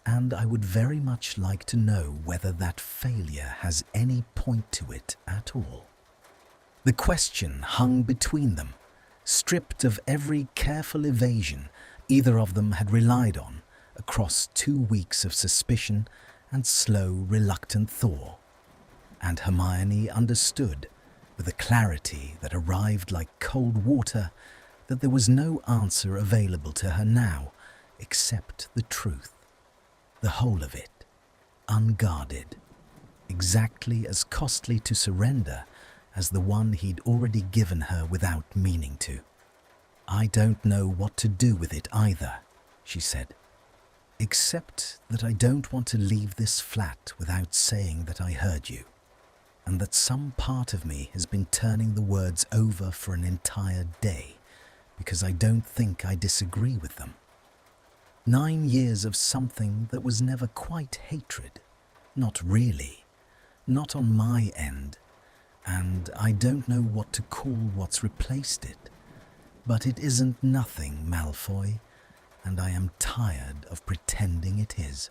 And I would very much like to know whether that failure has any point to it at all." The question hung between them, stripped of every careful evasion either of them had relied on across 2 weeks of suspicion and slow, reluctant thaw. And Hermione understood, with a clarity that arrived like cold water, that there was no answer available to her now except the truth, the whole of it, unguarded, exactly as costly to surrender as the one he'd already given her without meaning to. "I don't know what to do with it either," she said, "except that I don't want to leave this flat without saying that I heard you, and that some part of me has been turning the words over for an entire day because I don't think I disagree with them. 9 years of something that was never quite hatred, not really, not on my end, and I don't know what to call what's replaced it. But it isn't nothing, Malfoy, and I am tired of pretending it is."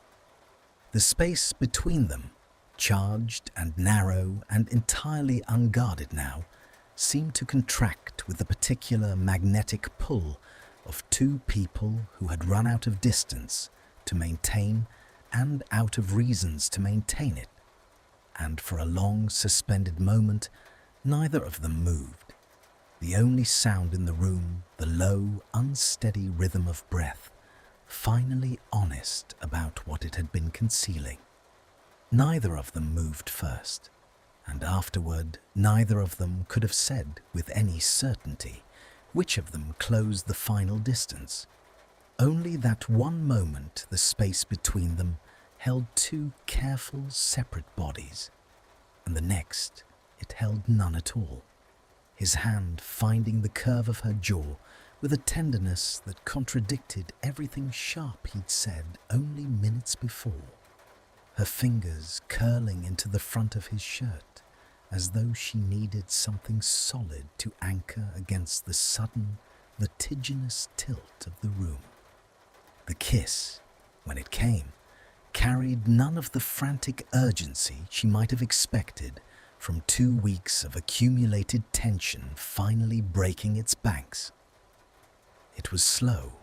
The space between them, charged and narrow and entirely unguarded now, seemed to contract with the particular magnetic pull of two people who had run out of distance to maintain and out of reasons to maintain it. And for a long suspended moment, neither of them moved. The only sound in the room, the low, unsteady rhythm of breath, finally honest about what it had been concealing. Neither of them moved first, and afterward neither of them could have said with any certainty which of them closed the final distance. Only that one moment the space between them held two careful, separate bodies, and the next it held none at all. His hand finding the curve of her jaw with a tenderness that contradicted everything sharp he'd said only minutes before. Her fingers curling into the front of his shirt as though she needed something solid to anchor against the sudden, vertiginous tilt of the room. The kiss, when it came, carried none of the frantic urgency she might have expected from 2 weeks of accumulated tension finally breaking its banks. It was slow,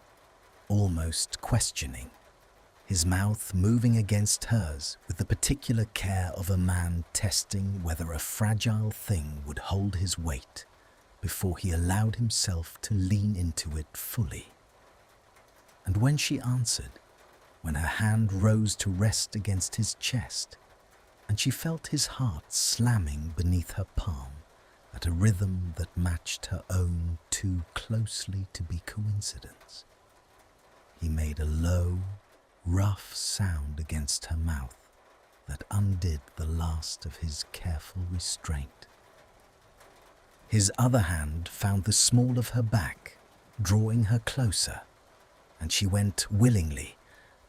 almost questioning, his mouth moving against hers with the particular care of a man testing whether a fragile thing would hold his weight before he allowed himself to lean into it fully. And when she answered, when her hand rose to rest against his chest, and she felt his heart slamming beneath her palm at a rhythm that matched her own too closely to be coincidence, he made a low, rough sound against her mouth that undid the last of his careful restraint. His other hand found the small of her back, drawing her closer, and she went willingly,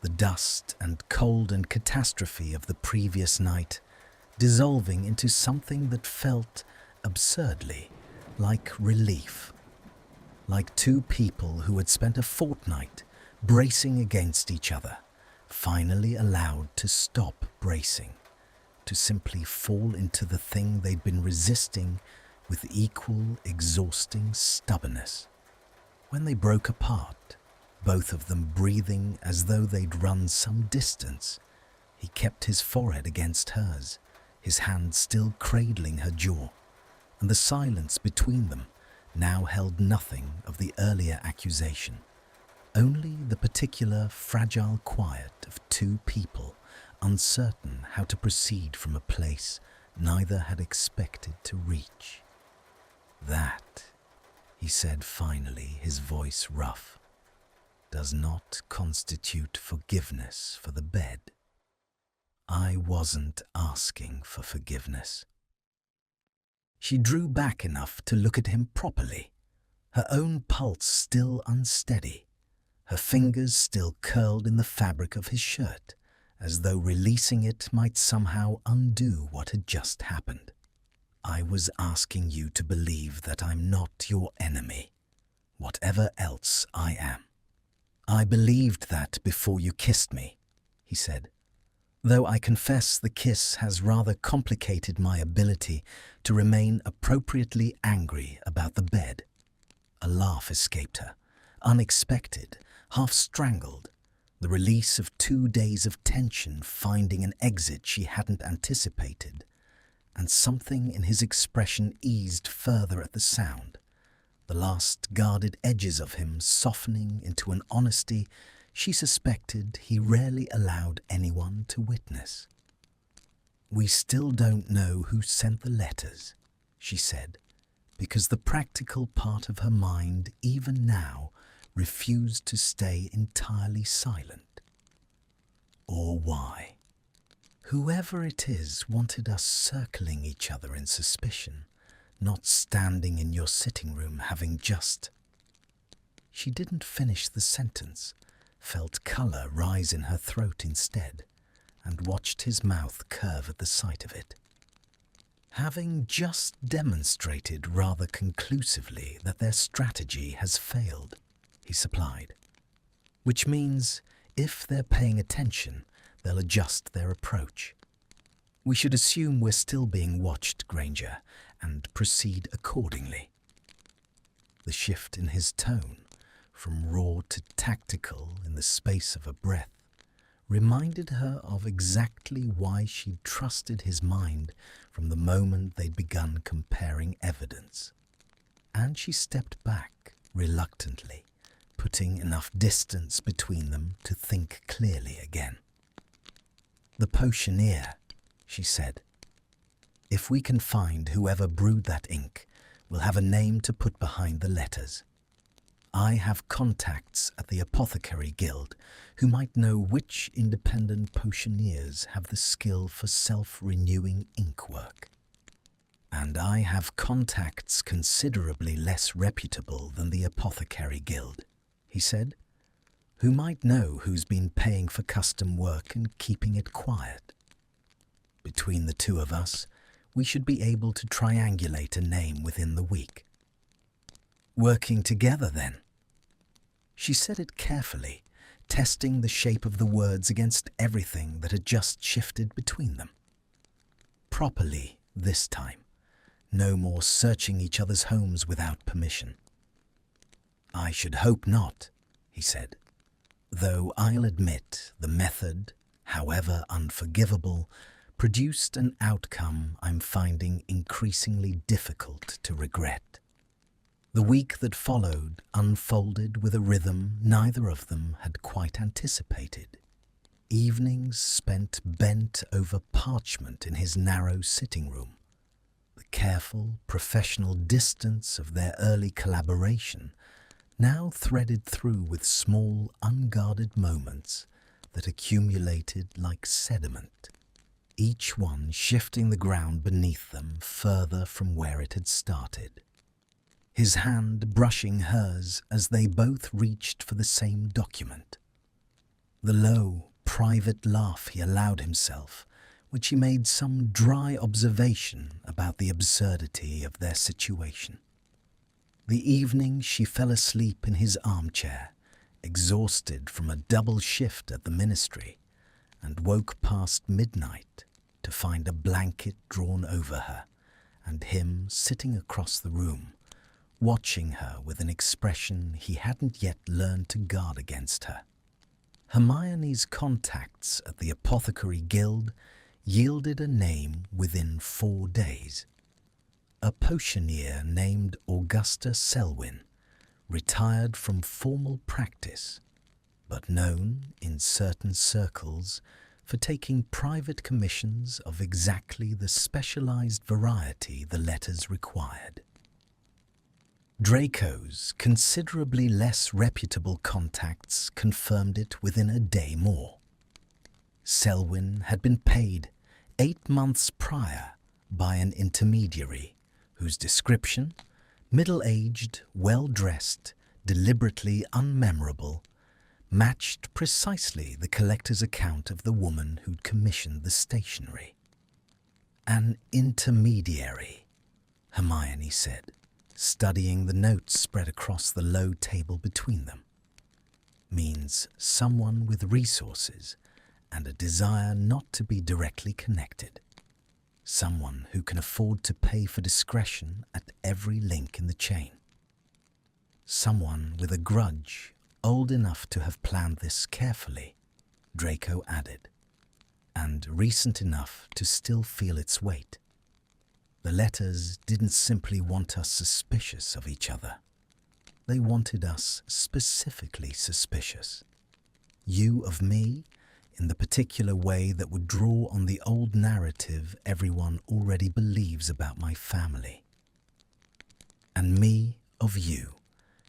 the dust and cold and catastrophe of the previous night dissolving into something that felt absurdly like relief. Like two people who had spent a fortnight bracing against each other, finally allowed to stop bracing, to simply fall into the thing they'd been resisting with equal, exhausting stubbornness. When they broke apart, both of them breathing as though they'd run some distance, he kept his forehead against hers, his hand still cradling her jaw, and the silence between them now held nothing of the earlier accusation, only the particular fragile quiet of two people uncertain how to proceed from a place neither had expected to reach. "That," he said finally, his voice rough, "does not constitute forgiveness for the bed. I wasn't asking for forgiveness." She drew back enough to look at him properly, her own pulse still unsteady, her fingers still curled in the fabric of his shirt, as though releasing it might somehow undo what had just happened. "I was asking you to believe that I'm not your enemy, whatever else I am. I believed that before you kissed me," he said, "though I confess the kiss has rather complicated my ability to remain appropriately angry about the bed." A laugh escaped her, unexpected, half strangled, the release of 2 days of tension finding an exit she hadn't anticipated, and something in his expression eased further at the sound, the last guarded edges of him softening into an honesty she suspected he rarely allowed anyone to witness. "We still don't know who sent the letters," she said, because the practical part of her mind, even now, refused to stay entirely silent. Or why? Whoever it is wanted us circling each other in suspicion, not standing in your sitting room having just... She didn't finish the sentence, felt colour rise in her throat instead, and watched his mouth curve at the sight of it. Having just demonstrated rather conclusively that their strategy has failed, he supplied. Which means, if they're paying attention, they'll adjust their approach. We should assume we're still being watched, Granger, and proceed accordingly. The shift in his tone, from raw to tactical in the space of a breath, reminded her of exactly why she'd trusted his mind from the moment they'd begun comparing evidence. And she stepped back reluctantly, putting enough distance between them to think clearly again. "The potioneer," she said. "If we can find whoever brewed that ink, we'll have a name to put behind the letters. I have contacts at the Apothecary Guild who might know which independent potioneers have the skill for self-renewing ink work. And I have contacts considerably less reputable than the Apothecary Guild," he said, "who might know who's been paying for custom work and keeping it quiet. Between the two of us, we should be able to triangulate a name within the week." "Working together, then?" She said it carefully, testing the shape of the words against everything that had just shifted between them. Properly this time. No more searching each other's homes without permission. "I should hope not," he said, "though I'll admit the method, however unforgivable, produced an outcome I'm finding increasingly difficult to regret." The week that followed unfolded with a rhythm neither of them had quite anticipated. Evenings spent bent over parchment in his narrow sitting room. The careful, professional distance of their early collaboration now threaded through with small, unguarded moments that accumulated like sediment, each one shifting the ground beneath them further from where it had started. His hand brushing hers as they both reached for the same document. The low, private laugh he allowed himself, which he made some dry observation about the absurdity of their situation. The evening she fell asleep in his armchair, exhausted from a double shift at the ministry, and woke past midnight to find a blanket drawn over her and him sitting across the room, watching her with an expression he hadn't yet learned to guard against her. Hermione's contacts at the Apothecary Guild yielded a name within 4 days. A potioneer named Augusta Selwyn, retired from formal practice, but known in certain circles for taking private commissions of exactly the specialized variety the letters required. Draco's considerably less reputable contacts confirmed it within a day more. Selwyn had been paid 8 months prior by an intermediary whose description, middle-aged, well-dressed, deliberately unmemorable, matched precisely the collector's account of the woman who'd commissioned the stationery. "An intermediary," Hermione said, studying the notes spread across the low table between them. "Means someone with resources and a desire not to be directly connected. Someone who can afford to pay for discretion at every link in the chain. Someone with a grudge old enough to have planned this carefully," Draco added, "and recent enough to still feel its weight. The letters didn't simply want us suspicious of each other. They wanted us specifically suspicious. You of me, in the particular way that would draw on the old narrative everyone already believes about my family. and me of you,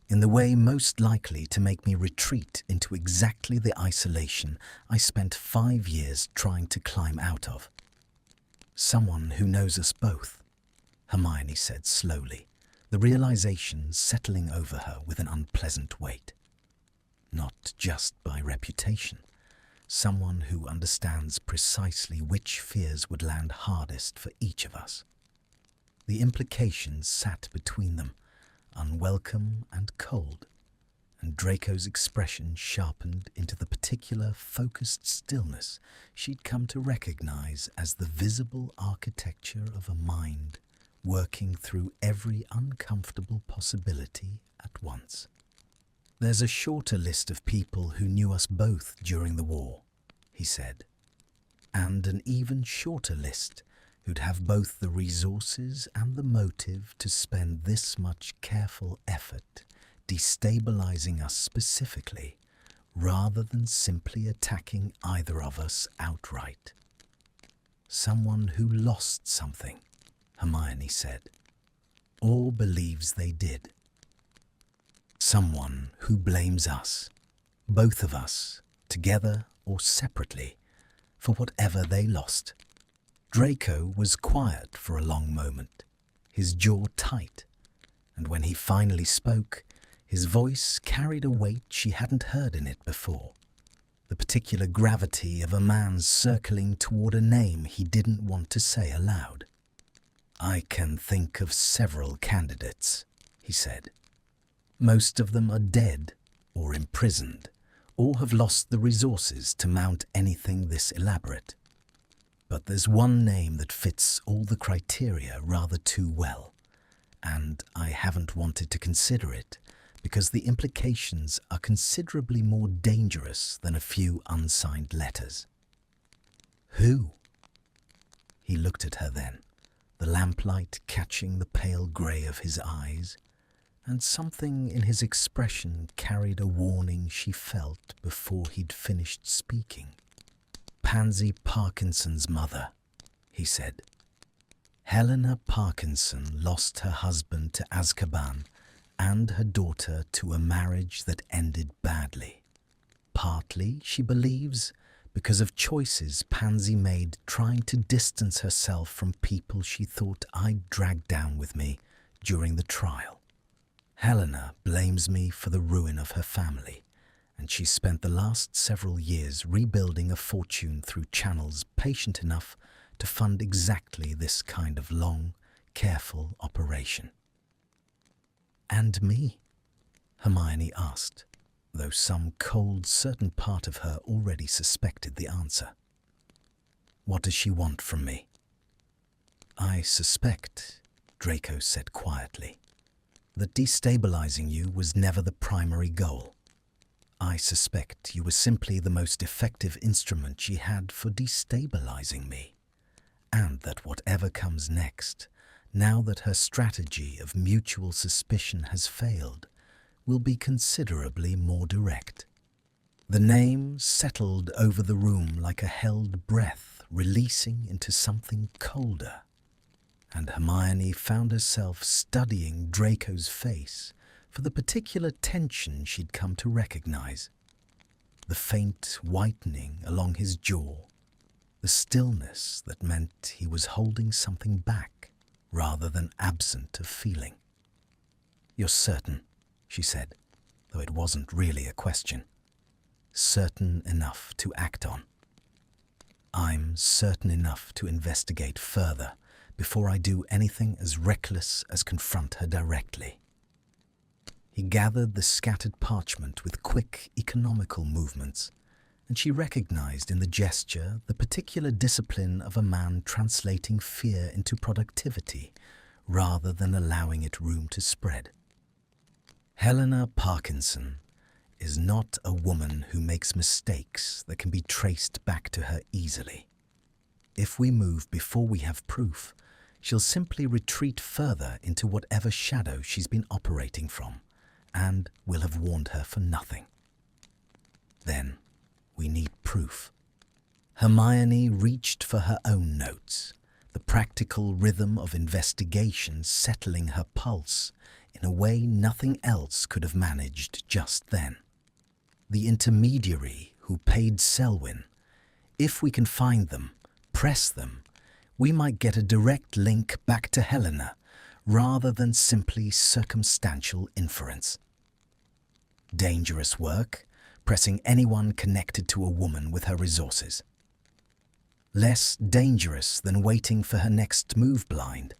in the way most likely to make me retreat into exactly the isolation I spent 5 years trying to climb out of. Someone who knows us both, Hermione said slowly, the realization settling over her with an unpleasant weight. Not just by reputation, someone who understands precisely which fears would land hardest for each of us. The implications sat between them, unwelcome and cold, and Draco's expression sharpened into the particular focused stillness she'd come to recognize as the visible architecture of a mind working through every uncomfortable possibility at once. "There's a shorter list of people who knew us both during the war," he said, "and an even shorter list who'd have both the resources and the motive to spend this much careful effort destabilizing us specifically, rather than simply attacking either of us outright. Someone who lost something," Hermione said, "or believes they did. Someone who blames us, both of us, together or separately, for whatever they lost." Draco was quiet for a long moment, his jaw tight, and when he finally spoke, his voice carried a weight she hadn't heard in it before, the particular gravity of a man circling toward a name he didn't want to say aloud. "I can think of several candidates," he said. "Most of them are dead or imprisoned, or have lost the resources to mount anything this elaborate. But there's one name that fits all the criteria rather too well, and I haven't wanted to consider it because the implications are considerably more dangerous than a few unsigned letters." "Who?" He looked at her then, the lamplight catching the pale grey of his eyes, and something in his expression carried a warning she felt before he'd finished speaking. "Pansy Parkinson's mother," he said. "Helena Parkinson lost her husband to Azkaban and her daughter to a marriage that ended badly. Partly, she believes, because of choices Pansy made trying to distance herself from people she thought I'd drag down with me during the trial. Helena blames me for the ruin of her family, and she spent the last several years rebuilding a fortune through channels patient enough to fund exactly this kind of long, careful operation." "And me?" Hermione asked, though some cold, certain part of her already suspected the answer. "What does she want from me?" "I suspect," Draco said quietly, "that destabilizing you was never the primary goal. I suspect you were simply the most effective instrument she had for destabilizing me, and that whatever comes next, now that her strategy of mutual suspicion has failed, will be considerably more direct." The name settled over the room like a held breath releasing into something colder, and Hermione found herself studying Draco's face for the particular tension she'd come to recognize. The faint whitening along his jaw, the stillness that meant he was holding something back rather than absent of feeling. "You're certain," she said, though it wasn't really a question. "Certain enough to act on." "I'm certain enough to investigate further before I do anything as reckless as confront her directly." He gathered the scattered parchment with quick, economical movements, and she recognized in the gesture the particular discipline of a man translating fear into productivity rather than allowing it room to spread. "Helena Parkinson is not a woman who makes mistakes that can be traced back to her easily. If we move before we have proof, she'll simply retreat further into whatever shadow she's been operating from, and we'll have warned her for nothing. Then we need proof." Hermione reached for her own notes, the practical rhythm of investigation settling her pulse in a way nothing else could have managed just then. The intermediary who paid Selwyn, if we can find them, press them, we might get a direct link back to Helena rather than simply circumstantial inference. Dangerous work, pressing anyone connected to a woman with her resources. Less dangerous than waiting for her next move blind.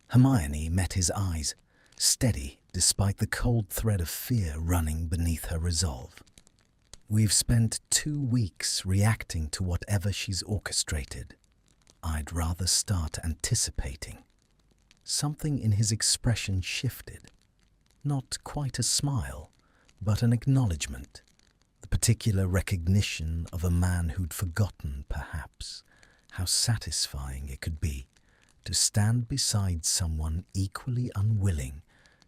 Hermione met his eyes, steady despite the cold thread of fear running beneath her resolve. We've spent 2 weeks reacting to whatever she's orchestrated. I'd rather start anticipating. Something in his expression shifted. Not quite a smile, but an acknowledgement. The particular recognition of a man who'd forgotten, perhaps, how satisfying it could be to stand beside someone equally unwilling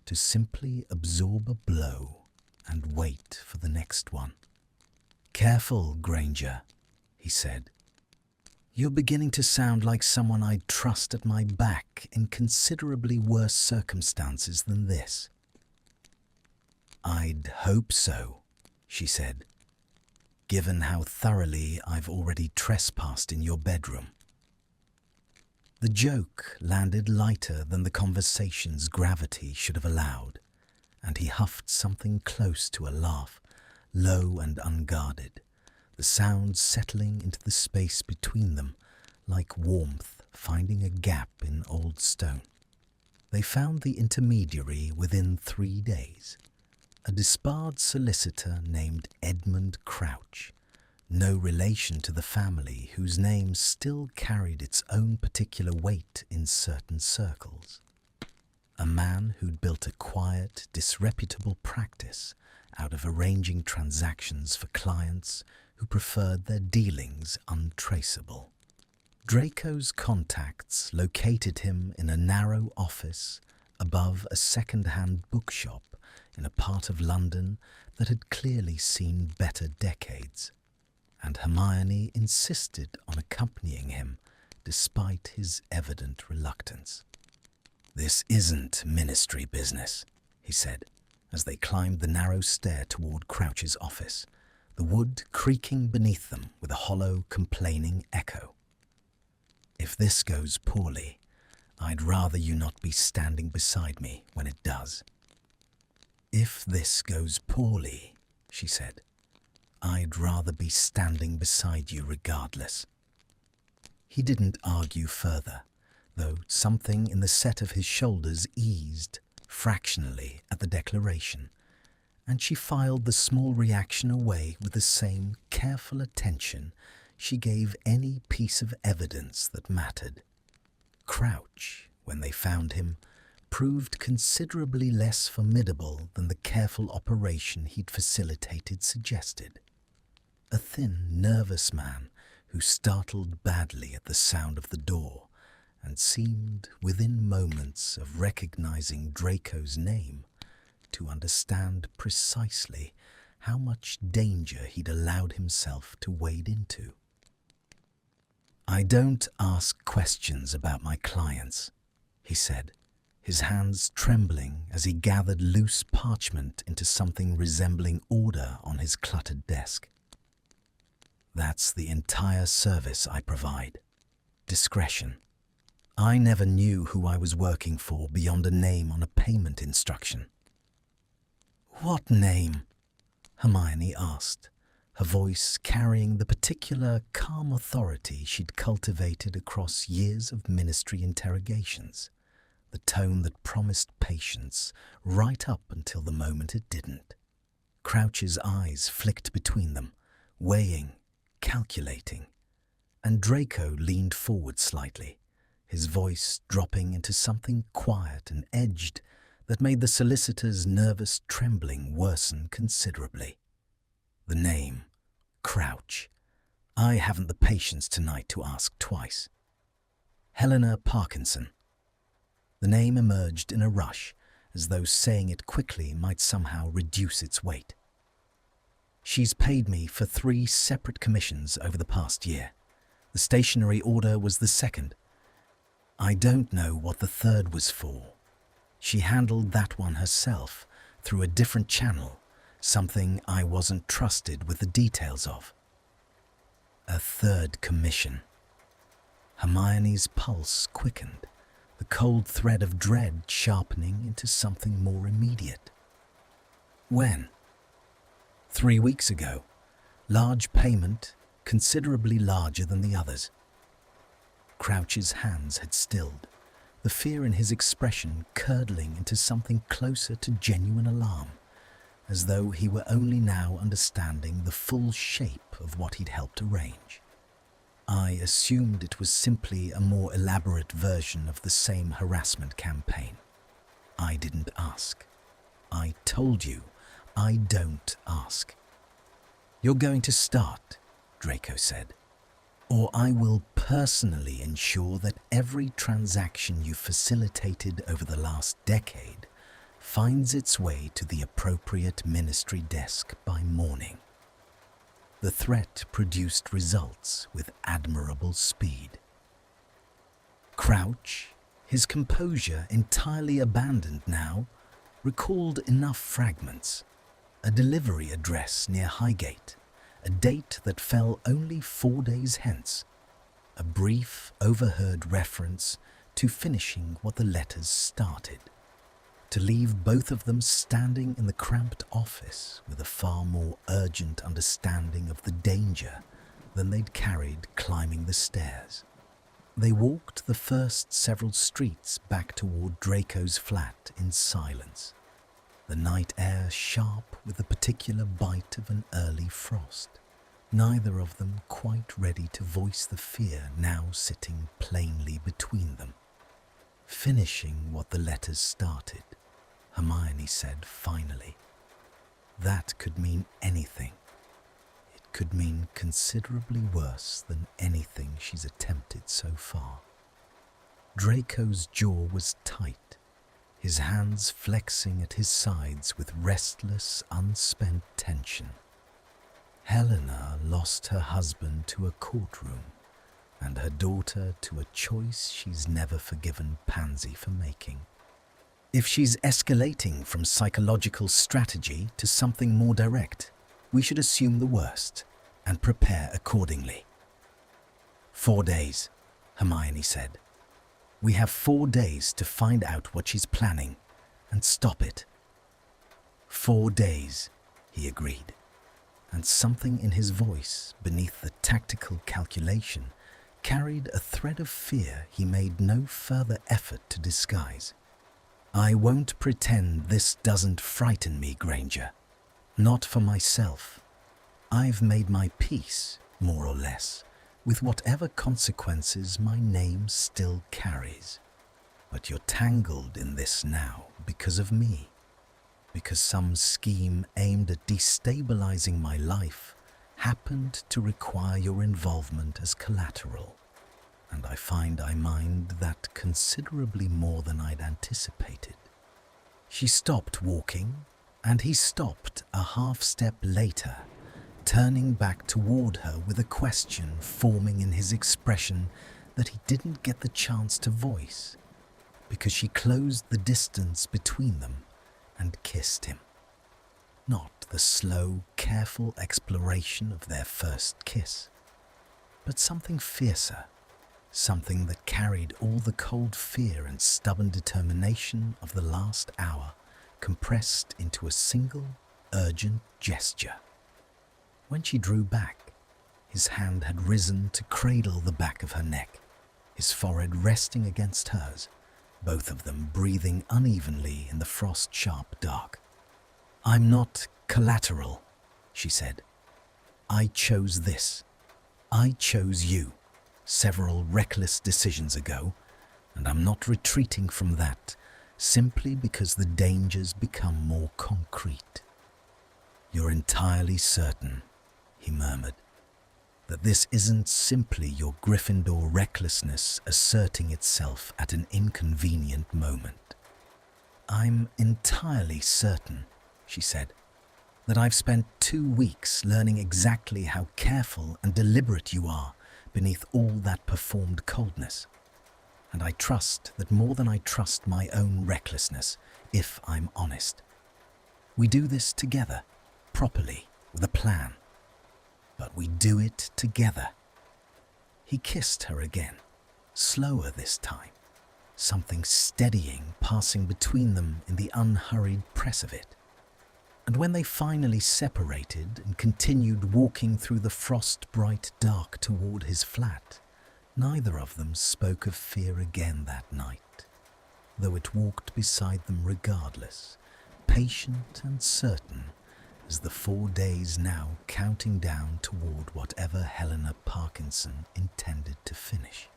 to simply absorb a blow and wait for the next one. "Careful, Granger," he said. "You're beginning to sound like someone I'd trust at my back in considerably worse circumstances than this." "I'd hope so," she said, "given how thoroughly I've already trespassed in your bedroom." The joke landed lighter than the conversation's gravity should have allowed, and he huffed something close to a laugh, low and unguarded, the sound settling into the space between them like warmth finding a gap in old stone. They found the intermediary within 3 days, a disbarred solicitor named Edmund Crouch, no relation to the family whose name still carried its own particular weight in certain circles. A man who'd built a quiet, disreputable practice out of arranging transactions for clients who preferred their dealings untraceable. Draco's contacts located him in a narrow office above a second-hand bookshop in a part of London that had clearly seen better decades, and Hermione insisted on accompanying him despite his evident reluctance. "This isn't ministry business," he said, as they climbed the narrow stair toward Crouch's office, the wood creaking beneath them with a hollow, complaining echo. "If this goes poorly, I'd rather you not be standing beside me when it does." "If this goes poorly," she said, "I'd rather be standing beside you regardless." He didn't argue further, though something in the set of his shoulders eased fractionally at the declaration, and she filed the small reaction away with the same careful attention she gave any piece of evidence that mattered. Crouch, when they found him, proved considerably less formidable than the careful operation he'd facilitated suggested. A thin, nervous man who startled badly at the sound of the door and seemed, within moments of recognizing Draco's name, to understand precisely how much danger he'd allowed himself to wade into. "I don't ask questions about my clients," he said, his hands trembling as he gathered loose parchment into something resembling order on his cluttered desk. "That's the entire service I provide. Discretion. I never knew who I was working for beyond a name on a payment instruction." "What name?" Hermione asked, her voice carrying the particular calm authority she'd cultivated across years of ministry interrogations, the tone that promised patience right up until the moment it didn't. Crouch's eyes flicked between them, weighing, calculating, and Draco leaned forward slightly, his voice dropping into something quiet and edged that made the solicitor's nervous trembling worsen considerably. "The name, Crouch. I haven't the patience tonight to ask twice." "Helena Parkinson." The name emerged in a rush, as though saying it quickly might somehow reduce its weight. "She's paid me for 3 separate commissions over the past year. The stationary order was the second. I don't know what the third was for. She handled that one herself, through a different channel, something I wasn't trusted with the details of. A third commission. Hermione's pulse quickened, the cold thread of dread sharpening into something more immediate. When? 3 weeks ago. Large payment, considerably larger than the others. Crouch's hands had stilled, the fear in his expression curdling into something closer to genuine alarm, as though he were only now understanding the full shape of what he'd helped arrange. I assumed it was simply a more elaborate version of the same harassment campaign. I didn't ask. I told you, I don't ask. You're going to start, Draco said, or I will personally ensure that every transaction you facilitated over the last decade finds its way to the appropriate ministry desk by morning. The threat produced results with admirable speed. Crouch, his composure entirely abandoned now, recalled enough fragments. A delivery address near Highgate, a date that fell only 4 days hence, a brief, overheard reference to finishing what the letters started, to leave both of them standing in the cramped office with a far more urgent understanding of the danger than they'd carried climbing the stairs. They walked the first several streets back toward Draco's flat in silence, the night air sharp with the particular bite of an early frost, neither of them quite ready to voice the fear now sitting plainly between them. Finishing what the letters started, Hermione said finally. That could mean anything. It could mean considerably worse than anything she's attempted so far. Draco's jaw was tight, his hands flexing at his sides with restless, unspent tension. Helena lost her husband to a courtroom and her daughter to a choice she's never forgiven Pansy for making. If she's escalating from psychological strategy to something more direct, we should assume the worst and prepare accordingly. 4 days, Hermione said. We have 4 days to find out what she's planning and stop it. 4 days, he agreed, and something in his voice beneath the tactical calculation carried a thread of fear he made no further effort to disguise. I won't pretend this doesn't frighten me, Granger. Not for myself. I've made my peace, more or less, with whatever consequences my name still carries. But you're tangled in this now because of me, because some scheme aimed at destabilizing my life happened to require your involvement as collateral, and I find I mind that considerably more than I'd anticipated. She stopped walking, and he stopped a half step later, turning back toward her with a question forming in his expression that he didn't get the chance to voice, because she closed the distance between them and kissed him. Not the slow, careful exploration of their first kiss, but something fiercer, something that carried all the cold fear and stubborn determination of the last hour compressed into a single, urgent gesture. When she drew back, his hand had risen to cradle the back of her neck, his forehead resting against hers, both of them breathing unevenly in the frost-sharp dark. I'm not collateral, she said. I chose this. I chose you several reckless decisions ago, and I'm not retreating from that simply because the dangers become more concrete. You're entirely certain, he murmured, that this isn't simply your Gryffindor recklessness asserting itself at an inconvenient moment. I'm entirely certain, she said, that I've spent 2 weeks learning exactly how careful and deliberate you are beneath all that performed coldness. And I trust that more than I trust my own recklessness, if I'm honest. We do this together, properly, with a plan. But we do it together. He kissed her again, slower this time, something steadying passing between them in the unhurried press of it. And when they finally separated and continued walking through the frost-bright dark toward his flat, neither of them spoke of fear again that night, though it walked beside them regardless, patient and certain as the 4 days now counting down toward whatever Helena Parkinson intended to finish.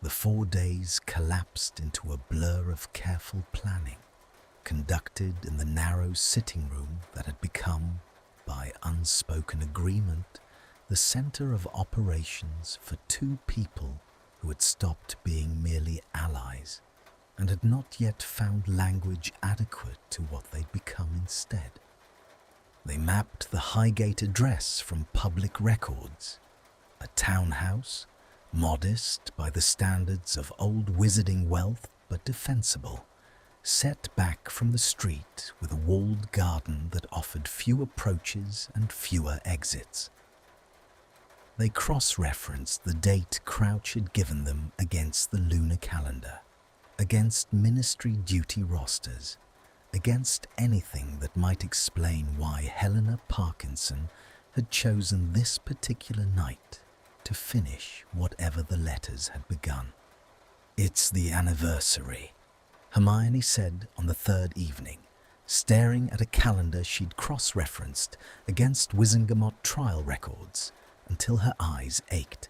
The 4 days collapsed into a blur of careful planning, conducted in the narrow sitting room that had become, by unspoken agreement, the center of operations for 2 people who had stopped being merely allies and had not yet found language adequate to what they'd become instead. They mapped the Highgate address from public records, a townhouse, modest by the standards of old wizarding wealth but defensible, set back from the street with a walled garden that offered few approaches and fewer exits. They cross-referenced the date Crouch had given them against the lunar calendar, against ministry duty rosters, against anything that might explain why Helena Parkinson had chosen this particular night to finish whatever the letters had begun. "It's the anniversary," Hermione said on the 3rd evening, staring at a calendar she'd cross-referenced against Wizengamot trial records until her eyes ached.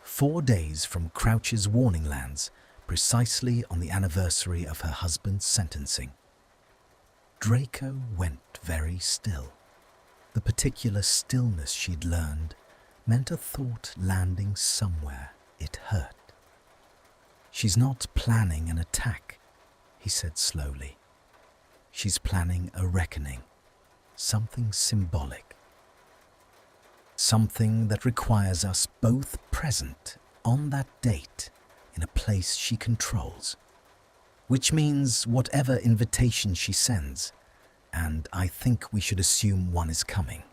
4 days from Crouch's Warning Lands, precisely on the anniversary of her husband's sentencing. Draco went very still. The particular stillness she'd learned meant a thought landing somewhere it hurt. "She's not planning an attack," he said slowly. "She's planning a reckoning, something symbolic. Something that requires us both present on that date in a place she controls. Which means whatever invitation she sends, and I think we should assume one is coming,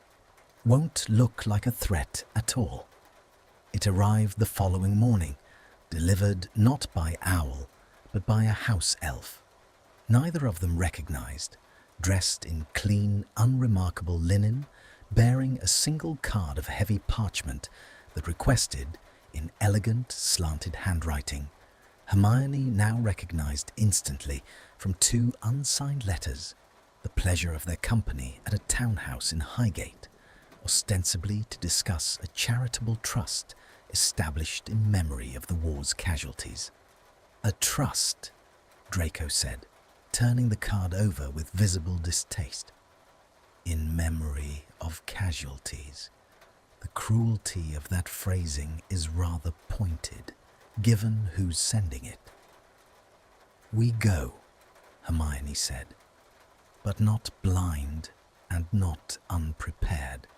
won't look like a threat at all." It arrived the following morning, delivered not by owl, but by a house elf. Neither of them recognized, dressed in clean, unremarkable linen, bearing a single card of heavy parchment that requested, in elegant, slanted handwriting, Hermione now recognized instantly from 2 unsigned letters, the pleasure of their company at a townhouse in Highgate, ostensibly to discuss a charitable trust established in memory of the war's casualties. "A trust," Draco said, turning the card over with visible distaste. "In memory of casualties. The cruelty of that phrasing is rather pointed, given who's sending it." "We go," Hermione said, "but not blind and not unprepared."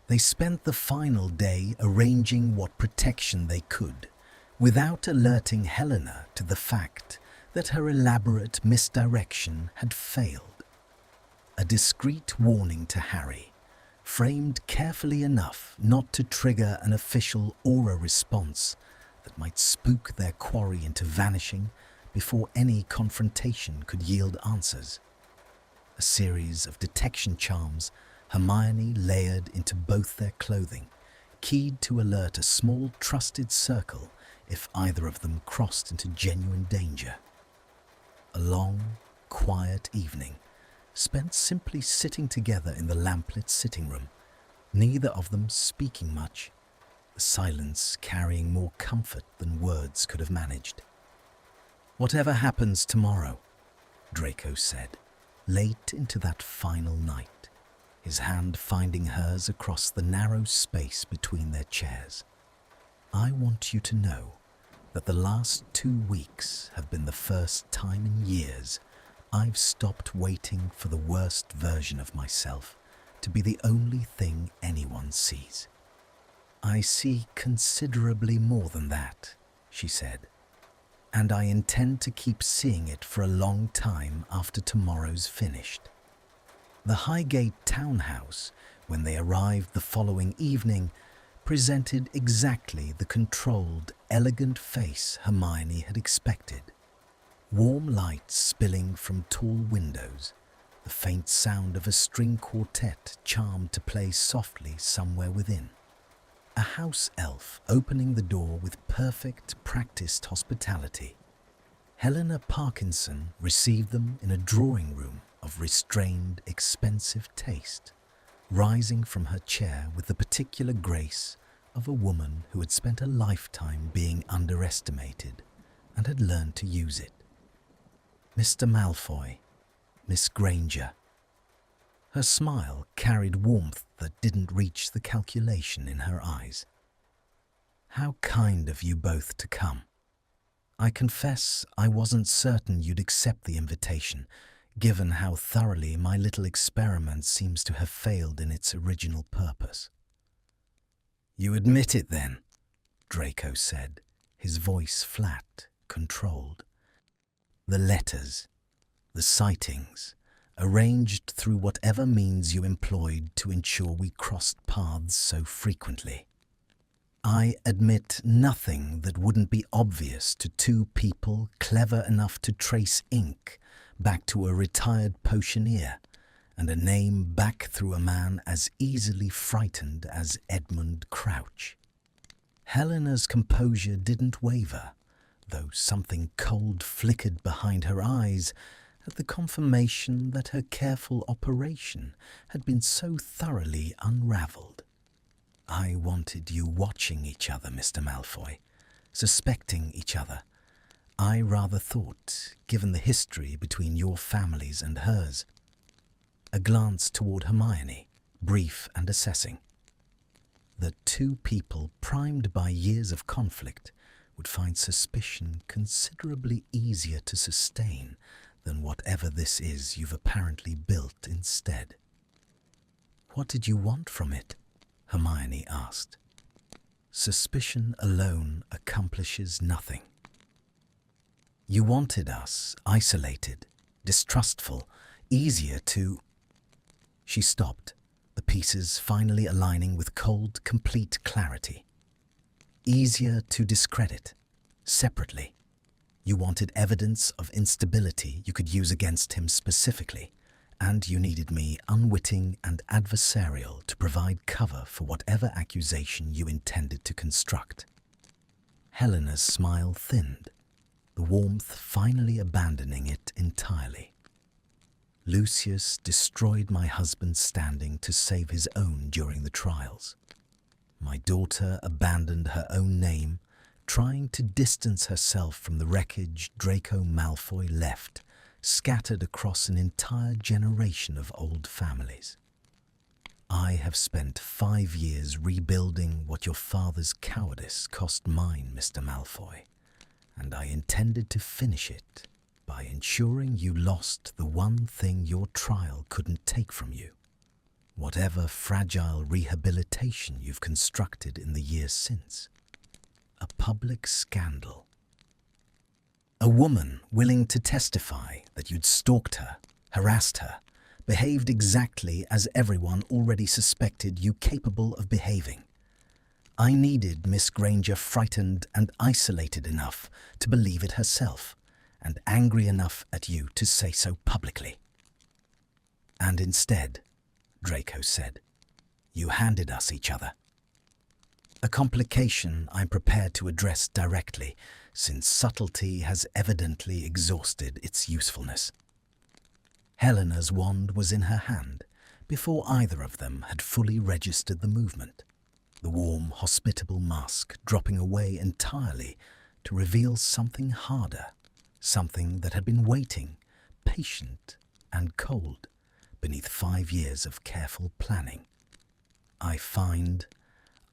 They spent the final day arranging what protection they could, without alerting Helena to the fact that her elaborate misdirection had failed. A discreet warning to Harry, framed carefully enough not to trigger an official aura response that might spook their quarry into vanishing before any confrontation could yield answers. A series of detection charms Hermione layered into both their clothing, keyed to alert a small trusted circle if either of them crossed into genuine danger. A long, quiet evening, spent simply sitting together in the lamplit sitting room, neither of them speaking much, the silence carrying more comfort than words could have managed. "Whatever happens tomorrow," Draco said, late into that final night, his hand finding hers across the narrow space between their chairs, "I want you to know that the last 2 weeks have been the first time in years I've stopped waiting for the worst version of myself to be the only thing anyone sees. I see considerably more than that, she said, and I intend to keep seeing it for a long time after tomorrow's finished. The Highgate townhouse, when they arrived the following evening, presented exactly the controlled, elegant face Hermione had expected. Warm light spilling from tall windows, the faint sound of a string quartet charmed to play softly somewhere within. A house elf opening the door with perfect, practiced hospitality. Helena Parkinson received them in a drawing room of restrained, expensive taste, rising from her chair with the particular grace of a woman who had spent a lifetime being underestimated and had learned to use it. Mr. Malfoy, Miss Granger. Her smile carried warmth that didn't reach the calculation in her eyes. How kind of you both to come. I confess I wasn't certain you'd accept the invitation, given how thoroughly my little experiment seems to have failed in its original purpose. You admit it then, Draco said, his voice flat, controlled. The letters, the sightings, arranged through whatever means you employed to ensure we crossed paths so frequently. I admit nothing that wouldn't be obvious to two people clever enough to trace ink back to a retired potioneer and a name back through a man as easily frightened as Edmund Crouch. Helena's composure didn't waver, though something cold flickered behind her eyes at the confirmation that her careful operation had been so thoroughly unravelled. I wanted you watching each other, Mr. Malfoy, suspecting each other. I rather thought, given the history between your families and hers. A glance toward Hermione, brief and assessing. That two people primed by years of conflict would find suspicion considerably easier to sustain than whatever this is you've apparently built instead. What did you want from it? Hermione asked. Suspicion alone accomplishes nothing. You wanted us isolated, distrustful, easier to... She stopped, the pieces finally aligning with cold, complete clarity. Easier to discredit, separately. You wanted evidence of instability you could use against him specifically, and you needed me unwitting and adversarial to provide cover for whatever accusation you intended to construct. Helena's smile thinned, the warmth finally abandoning it entirely. Lucius destroyed my husband's standing to save his own during the trials. My daughter abandoned her own name, trying to distance herself from the wreckage Draco Malfoy left, scattered across an entire generation of old families. I have spent 5 years rebuilding what your father's cowardice cost mine, Mr. Malfoy, and I intended to finish it by ensuring you lost the one thing your trial couldn't take from you, whatever fragile rehabilitation you've constructed in the years since. A public scandal. A woman willing to testify that you'd stalked her, harassed her, behaved exactly as everyone already suspected you capable of behaving. I needed Miss Granger frightened and isolated enough to believe it herself, and angry enough at you to say so publicly. And instead, Draco said, you handed us each other. A complication I'm prepared to address directly, since subtlety has evidently exhausted its usefulness. Helena's wand was in her hand before either of them had fully registered the movement, the warm, hospitable mask dropping away entirely to reveal something harder, something that had been waiting, patient and cold, beneath 5 years of careful planning. I find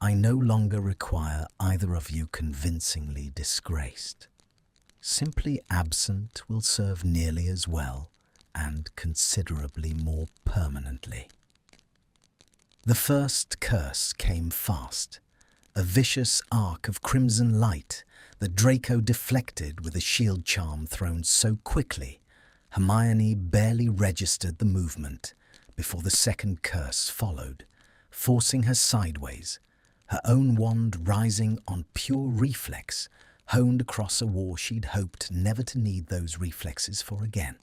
I no longer require either of you convincingly disgraced. Simply absent will serve nearly as well and considerably more permanently. The first curse came fast, a vicious arc of crimson light that Draco deflected with a shield charm thrown so quickly, Hermione barely registered the movement before the second curse followed, forcing her sideways, her own wand rising on pure reflex, honed across a wall she'd hoped never to need those reflexes for again.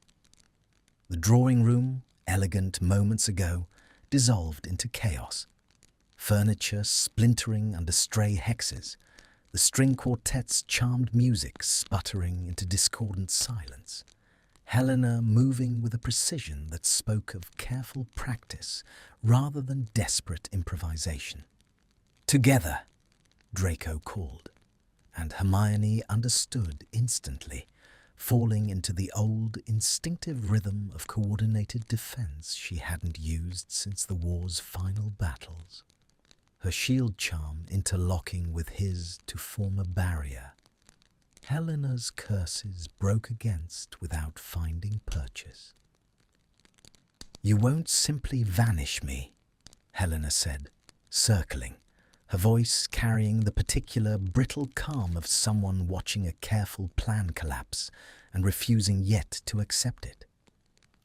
The drawing room, elegant moments ago, dissolved into chaos. Furniture splintering under stray hexes, the string quartet's charmed music sputtering into discordant silence. Helena moving with a precision that spoke of careful practice rather than desperate improvisation. "Together," Draco called, and Hermione understood instantly, falling into the old instinctive rhythm of coordinated defense she hadn't used since the war's final battles. Her shield charm interlocking with his to form a barrier. Helena's curses broke against without finding purchase. "You won't simply vanish me," Helena said, circling, her voice carrying the particular brittle calm of someone watching a careful plan collapse and refusing yet to accept it.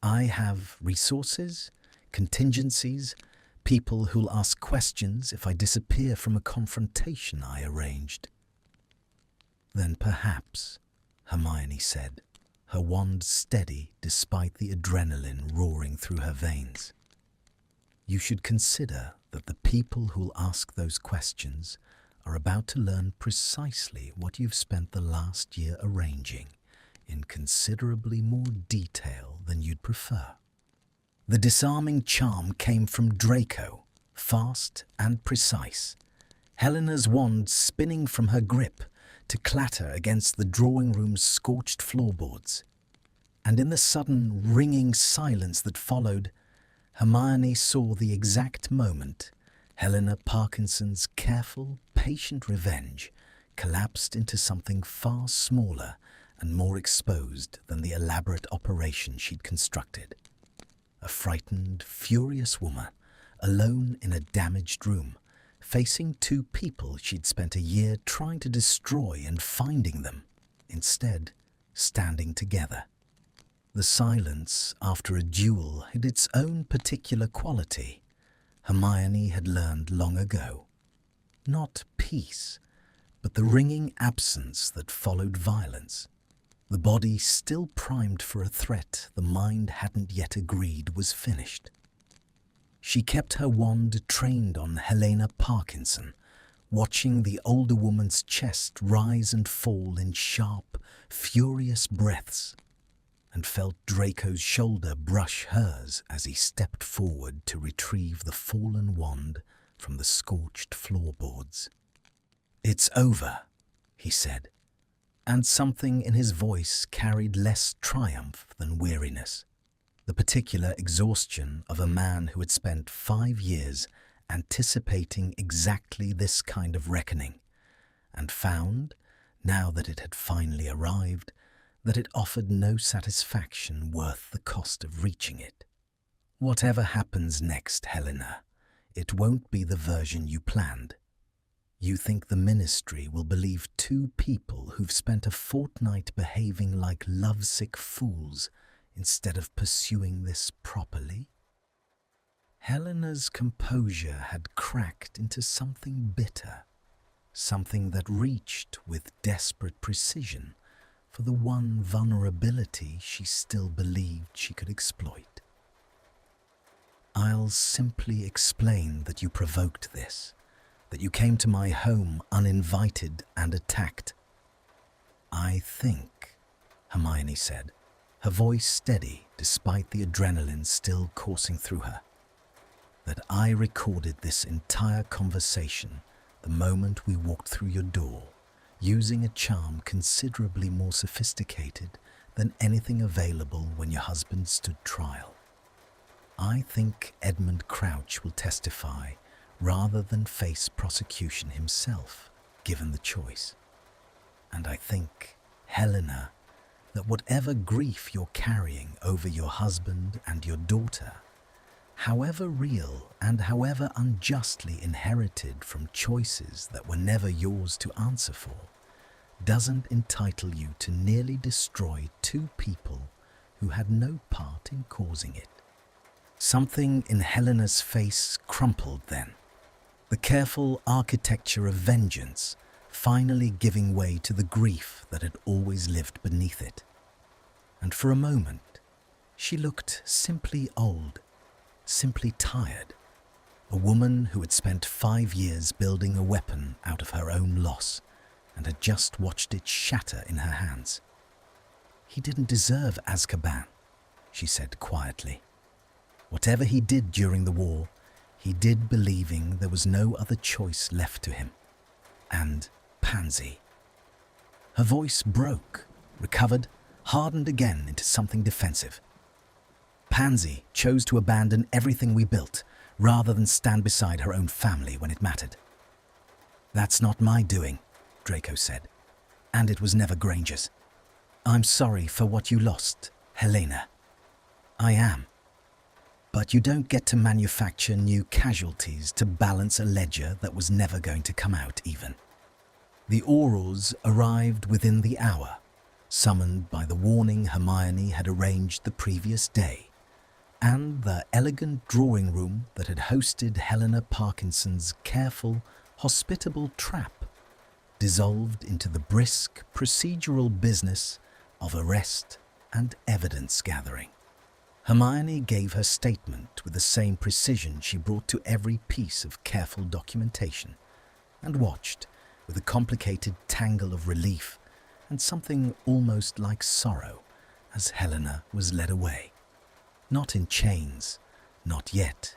"I have resources, contingencies, people who'll ask questions if I disappear from a confrontation I arranged." "Then perhaps," Hermione said, her wand steady despite the adrenaline roaring through her veins, "you should consider that the people who'll ask those questions are about to learn precisely what you've spent the last year arranging in considerably more detail than you'd prefer." The disarming charm came from Draco, fast and precise, Helena's wand spinning from her grip to clatter against the drawing room's scorched floorboards. And in the sudden, ringing silence that followed, Hermione saw the exact moment Helena Parkinson's careful, patient revenge collapsed into something far smaller and more exposed than the elaborate operation she'd constructed. A frightened, furious woman, alone in a damaged room, facing two people she'd spent a year trying to destroy and finding them, instead standing together. The silence after a duel had its own particular quality, Hermione had learned long ago. Not peace, but the ringing absence that followed violence. The body still primed for a threat the mind hadn't yet agreed was finished. She kept her wand trained on Helena Parkinson, watching the older woman's chest rise and fall in sharp, furious breaths, and felt Draco's shoulder brush hers as he stepped forward to retrieve the fallen wand from the scorched floorboards. "It's over," he said, and something in his voice carried less triumph than weariness, the particular exhaustion of a man who had spent 5 years anticipating exactly this kind of reckoning, and found, now that it had finally arrived, that it offered no satisfaction worth the cost of reaching it. "Whatever happens next, Helena, it won't be the version you planned. You think the Ministry will believe two people who've spent a fortnight behaving like lovesick fools instead of pursuing this properly?" Helena's composure had cracked into something bitter, something that reached with desperate precision for the one vulnerability she still believed she could exploit. "I'll simply explain that you provoked this, that you came to my home uninvited and attacked." "I think," Hermione said, her voice steady despite the adrenaline still coursing through her, "that I recorded this entire conversation the moment we walked through your door, using a charm considerably more sophisticated than anything available when your husband stood trial. I think Edmund Crouch will testify rather than face prosecution himself, given the choice. And I think, Helena, that whatever grief you're carrying over your husband and your daughter however real and however unjustly inherited from choices that were never yours to answer for, doesn't entitle you to nearly destroy two people who had no part in causing it. Something in Helena's face crumpled then, the careful architecture of vengeance finally giving way to the grief that had always lived beneath it. And for a moment, she looked simply old, simply tired, a woman who had spent 5 years building a weapon out of her own loss and had just watched it shatter in her hands. "He didn't deserve Azkaban," she said quietly. "Whatever he did during the war, he did believing there was no other choice left to him. And Pansy." Her voice broke, recovered, hardened again into something defensive. "Pansy chose to abandon everything we built rather than stand beside her own family when it mattered." "That's not my doing," Draco said, "and it was never Granger's. I'm sorry for what you lost, Helena. I am. But you don't get to manufacture new casualties to balance a ledger that was never going to come out even." The Aurors arrived within the hour, summoned by the warning Hermione had arranged the previous day, and the elegant drawing room that had hosted Helena Parkinson's careful, hospitable trap dissolved into the brisk, procedural business of arrest and evidence gathering. Hermione gave her statement with the same precision she brought to every piece of careful documentation, and watched, with a complicated tangle of relief and something almost like sorrow, as Helena was led away. Not in chains, not yet,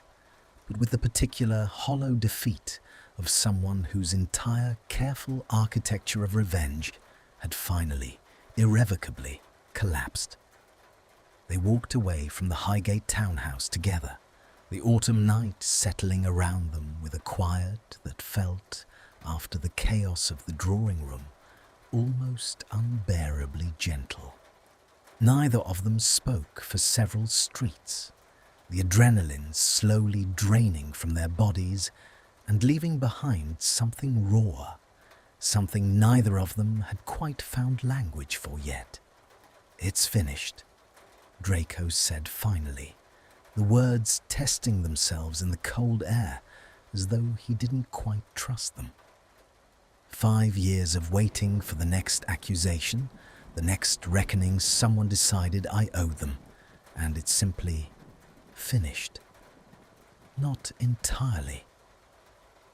but with the particular hollow defeat of someone whose entire careful architecture of revenge had finally, irrevocably collapsed. They walked away from the Highgate townhouse together, the autumn night settling around them with a quiet that felt, after the chaos of the drawing room, almost unbearably gentle. Neither of them spoke for several streets, the adrenaline slowly draining from their bodies and leaving behind something raw, something neither of them had quite found language for yet. "It's finished," Draco said finally, the words testing themselves in the cold air as though he didn't quite trust them. 5 years of waiting for the next accusation, the next reckoning someone decided I owed them, and it's simply finished. Not entirely.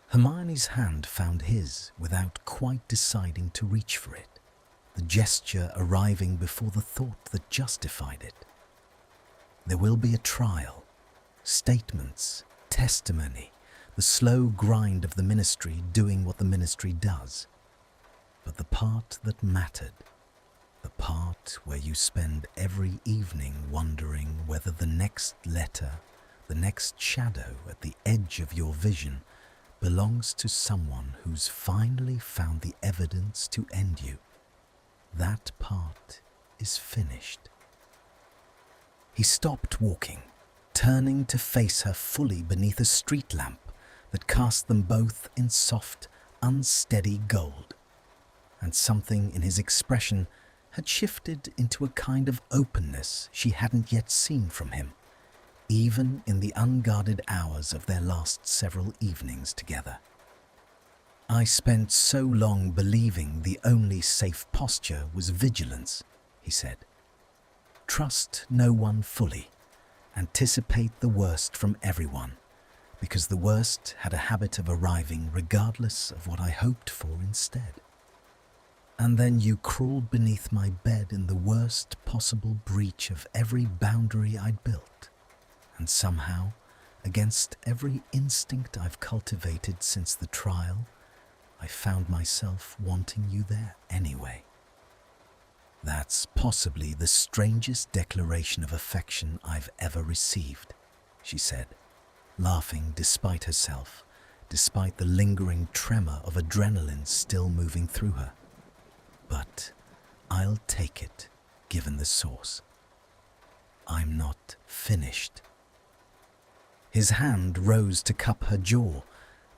Hermione's hand found his without quite deciding to reach for it, the gesture arriving before the thought that justified it. There will be a trial, statements, testimony, the slow grind of the ministry doing what the ministry does. But the part that mattered, the part where you spend every evening wondering whether the next letter, the next shadow at the edge of your vision belongs to someone who's finally found the evidence to end you, that part is finished. He stopped walking, turning to face her fully beneath a street lamp that cast them both in soft, unsteady gold, and something in his expression had shifted into a kind of openness she hadn't yet seen from him, even in the unguarded hours of their last several evenings together. "I spent so long believing the only safe posture was vigilance," he said. "Trust no one fully, anticipate the worst from everyone, because the worst had a habit of arriving regardless of what I hoped for instead. And then you crawled beneath my bed in the worst possible breach of every boundary I'd built, and somehow, against every instinct I've cultivated since the trial, I found myself wanting you there anyway. That's possibly the strangest declaration of affection I've ever received," she said, laughing despite herself, despite the lingering tremor of adrenaline still moving through her. "But I'll take it, given the source. I'm not finished." His hand rose to cup her jaw,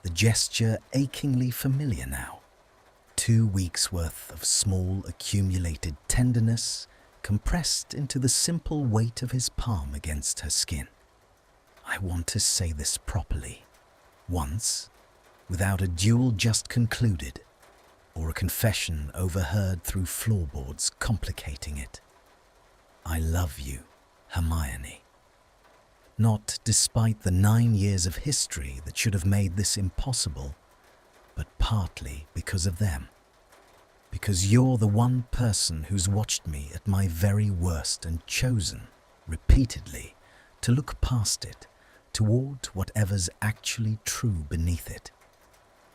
the gesture achingly familiar now. 2 weeks' worth of small accumulated tenderness compressed into the simple weight of his palm against her skin. I want to say this properly. Once, without a duel just concluded, or a confession overheard through floorboards complicating it. I love you, Hermione. Not despite the 9 years of history that should have made this impossible, but partly because of them. Because you're the one person who's watched me at my very worst and chosen, repeatedly, to look past it, toward whatever's actually true beneath it.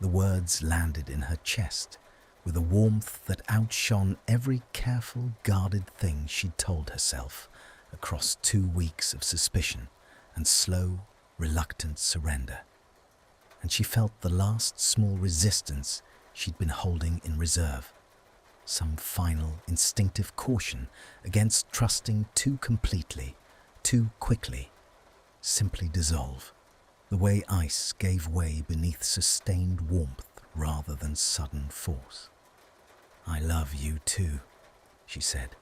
The words landed in her chest with a warmth that outshone every careful, guarded thing she'd told herself across 2 weeks of suspicion and slow, reluctant surrender. And she felt the last small resistance she'd been holding in reserve, some final instinctive caution against trusting too completely, too quickly, simply dissolve, the way ice gave way beneath sustained warmth rather than sudden force. I love you too, she said,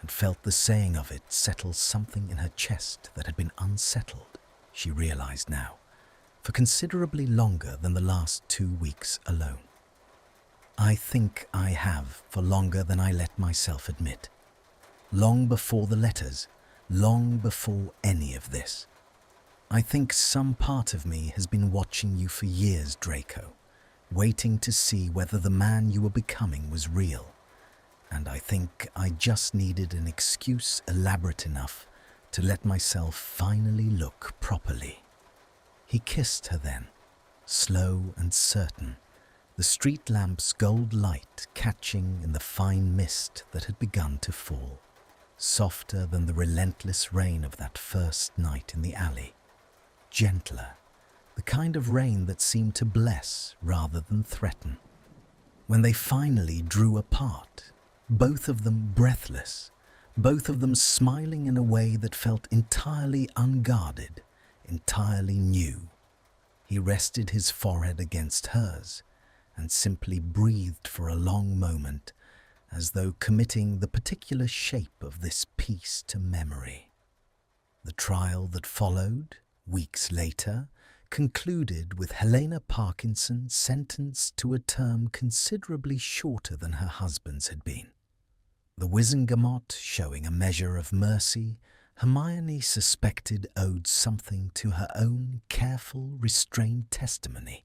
and felt the saying of it settle something in her chest that had been unsettled, she realized now, for considerably longer than the last 2 weeks alone. I think I have for longer than I let myself admit. Long before the letters, long before any of this. I think some part of me has been watching you for years, Draco, waiting to see whether the man you were becoming was real. And I think I just needed an excuse elaborate enough to let myself finally look properly. He kissed her then, slow and certain, the street lamp's gold light catching in the fine mist that had begun to fall, softer than the relentless rain of that first night in the alley. Gentler, the kind of rain that seemed to bless rather than threaten. When they finally drew apart, both of them breathless, both of them smiling in a way that felt entirely unguarded, entirely new, he rested his forehead against hers and simply breathed for a long moment, as though committing the particular shape of this piece to memory. The trial that followed, weeks later, concluded with Helena Parkinson sentenced to a term considerably shorter than her husband's had been. The Wizengamot showing a measure of mercy Hermione suspected owed something to her own careful, restrained testimony,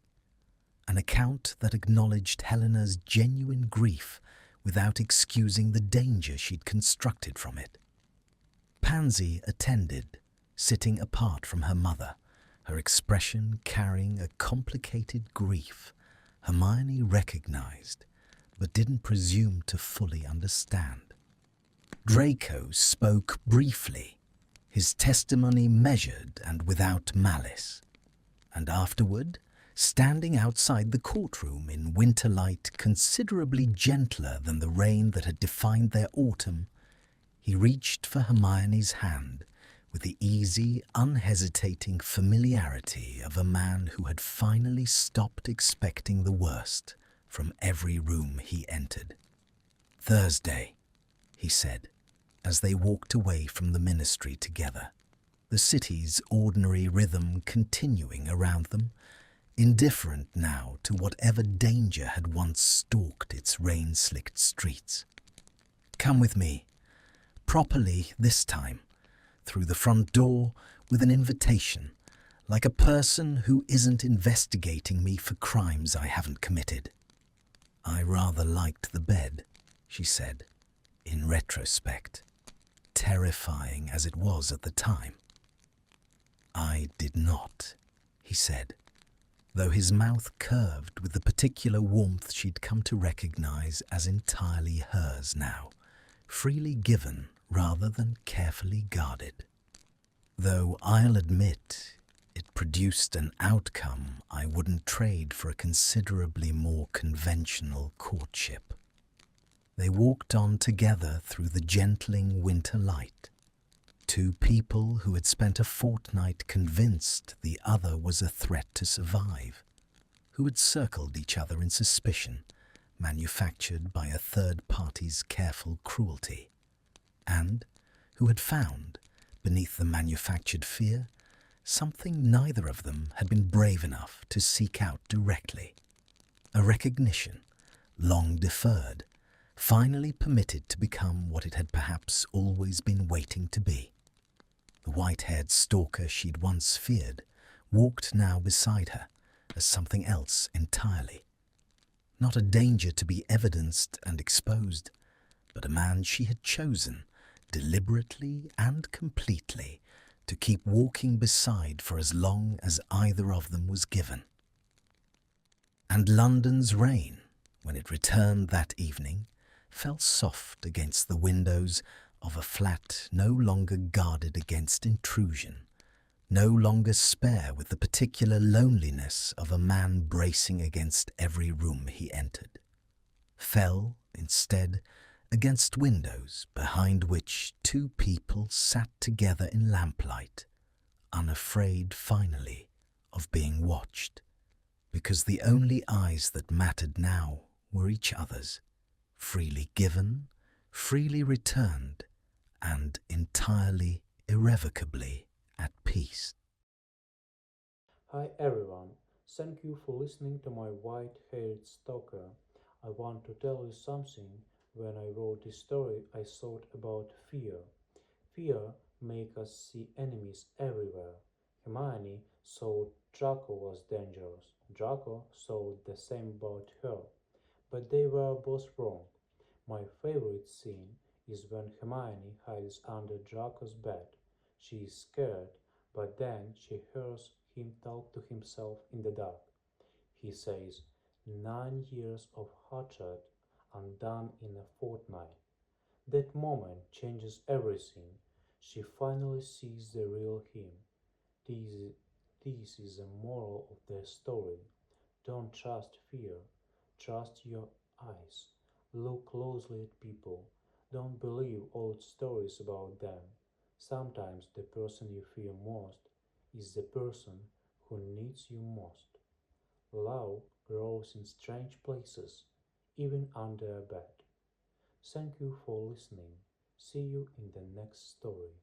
an account that acknowledged Helena's genuine grief without excusing the danger she'd constructed from it. Pansy attended, sitting apart from her mother, her expression carrying a complicated grief Hermione recognized, but didn't presume to fully understand. Draco spoke briefly, his testimony measured and without malice, and afterward, standing outside the courtroom in winter light considerably gentler than the rain that had defined their autumn, he reached for Hermione's hand with the easy, unhesitating familiarity of a man who had finally stopped expecting the worst from every room he entered. "Thursday," he said, as they walked away from the ministry together, the city's ordinary rhythm continuing around them, indifferent now to whatever danger had once stalked its rain-slicked streets. "Come with me, properly this time, through the front door with an invitation, like a person who isn't investigating me for crimes I haven't committed." "I rather liked the bed," she said, in retrospect, terrifying as it was at the time. "I did not," he said, though his mouth curved with the particular warmth she'd come to recognize as entirely hers now, freely given rather than carefully guarded. Though I'll admit it produced an outcome I wouldn't trade for a considerably more conventional courtship. They walked on together through the gentling winter light. Two people who had spent a fortnight convinced the other was a threat to survive, who had circled each other in suspicion, manufactured by a third party's careful cruelty, and who had found, beneath the manufactured fear, something neither of them had been brave enough to seek out directly, a recognition, long deferred, finally permitted to become what it had perhaps always been waiting to be. The white-haired stalker she'd once feared walked now beside her as something else entirely. Not a danger to be evidenced and exposed, but a man she had chosen, deliberately and completely, to keep walking beside for as long as either of them was given. And London's rain, when it returned that evening, fell soft against the windows of a flat no longer guarded against intrusion, no longer spare with the particular loneliness of a man bracing against every room he entered. Fell, instead, against windows behind which two people sat together in lamplight, unafraid finally of being watched, because the only eyes that mattered now were each other's, freely given, freely returned, and entirely, irrevocably at peace. Hi everyone, thank you for listening to my white-haired stalker. I want to tell you something. When I wrote this story, I thought about fear. Fear makes us see enemies everywhere. Hermione thought Draco was dangerous. Draco thought the same about her, but they were both wrong. My favorite scene is when Hermione hides under Draco's bed. She is scared, but then she hears him talk to himself in the dark. He says, 9 years of hardship undone in a fortnight. That moment changes everything. She finally sees the real him. This, this is the moral of the story. Don't trust fear, trust your eyes. Look closely at people. Don't believe old stories about them. Sometimes the person you fear most is the person who needs you most. Love grows in strange places, even under a bed. Thank you for listening. See you in the next story.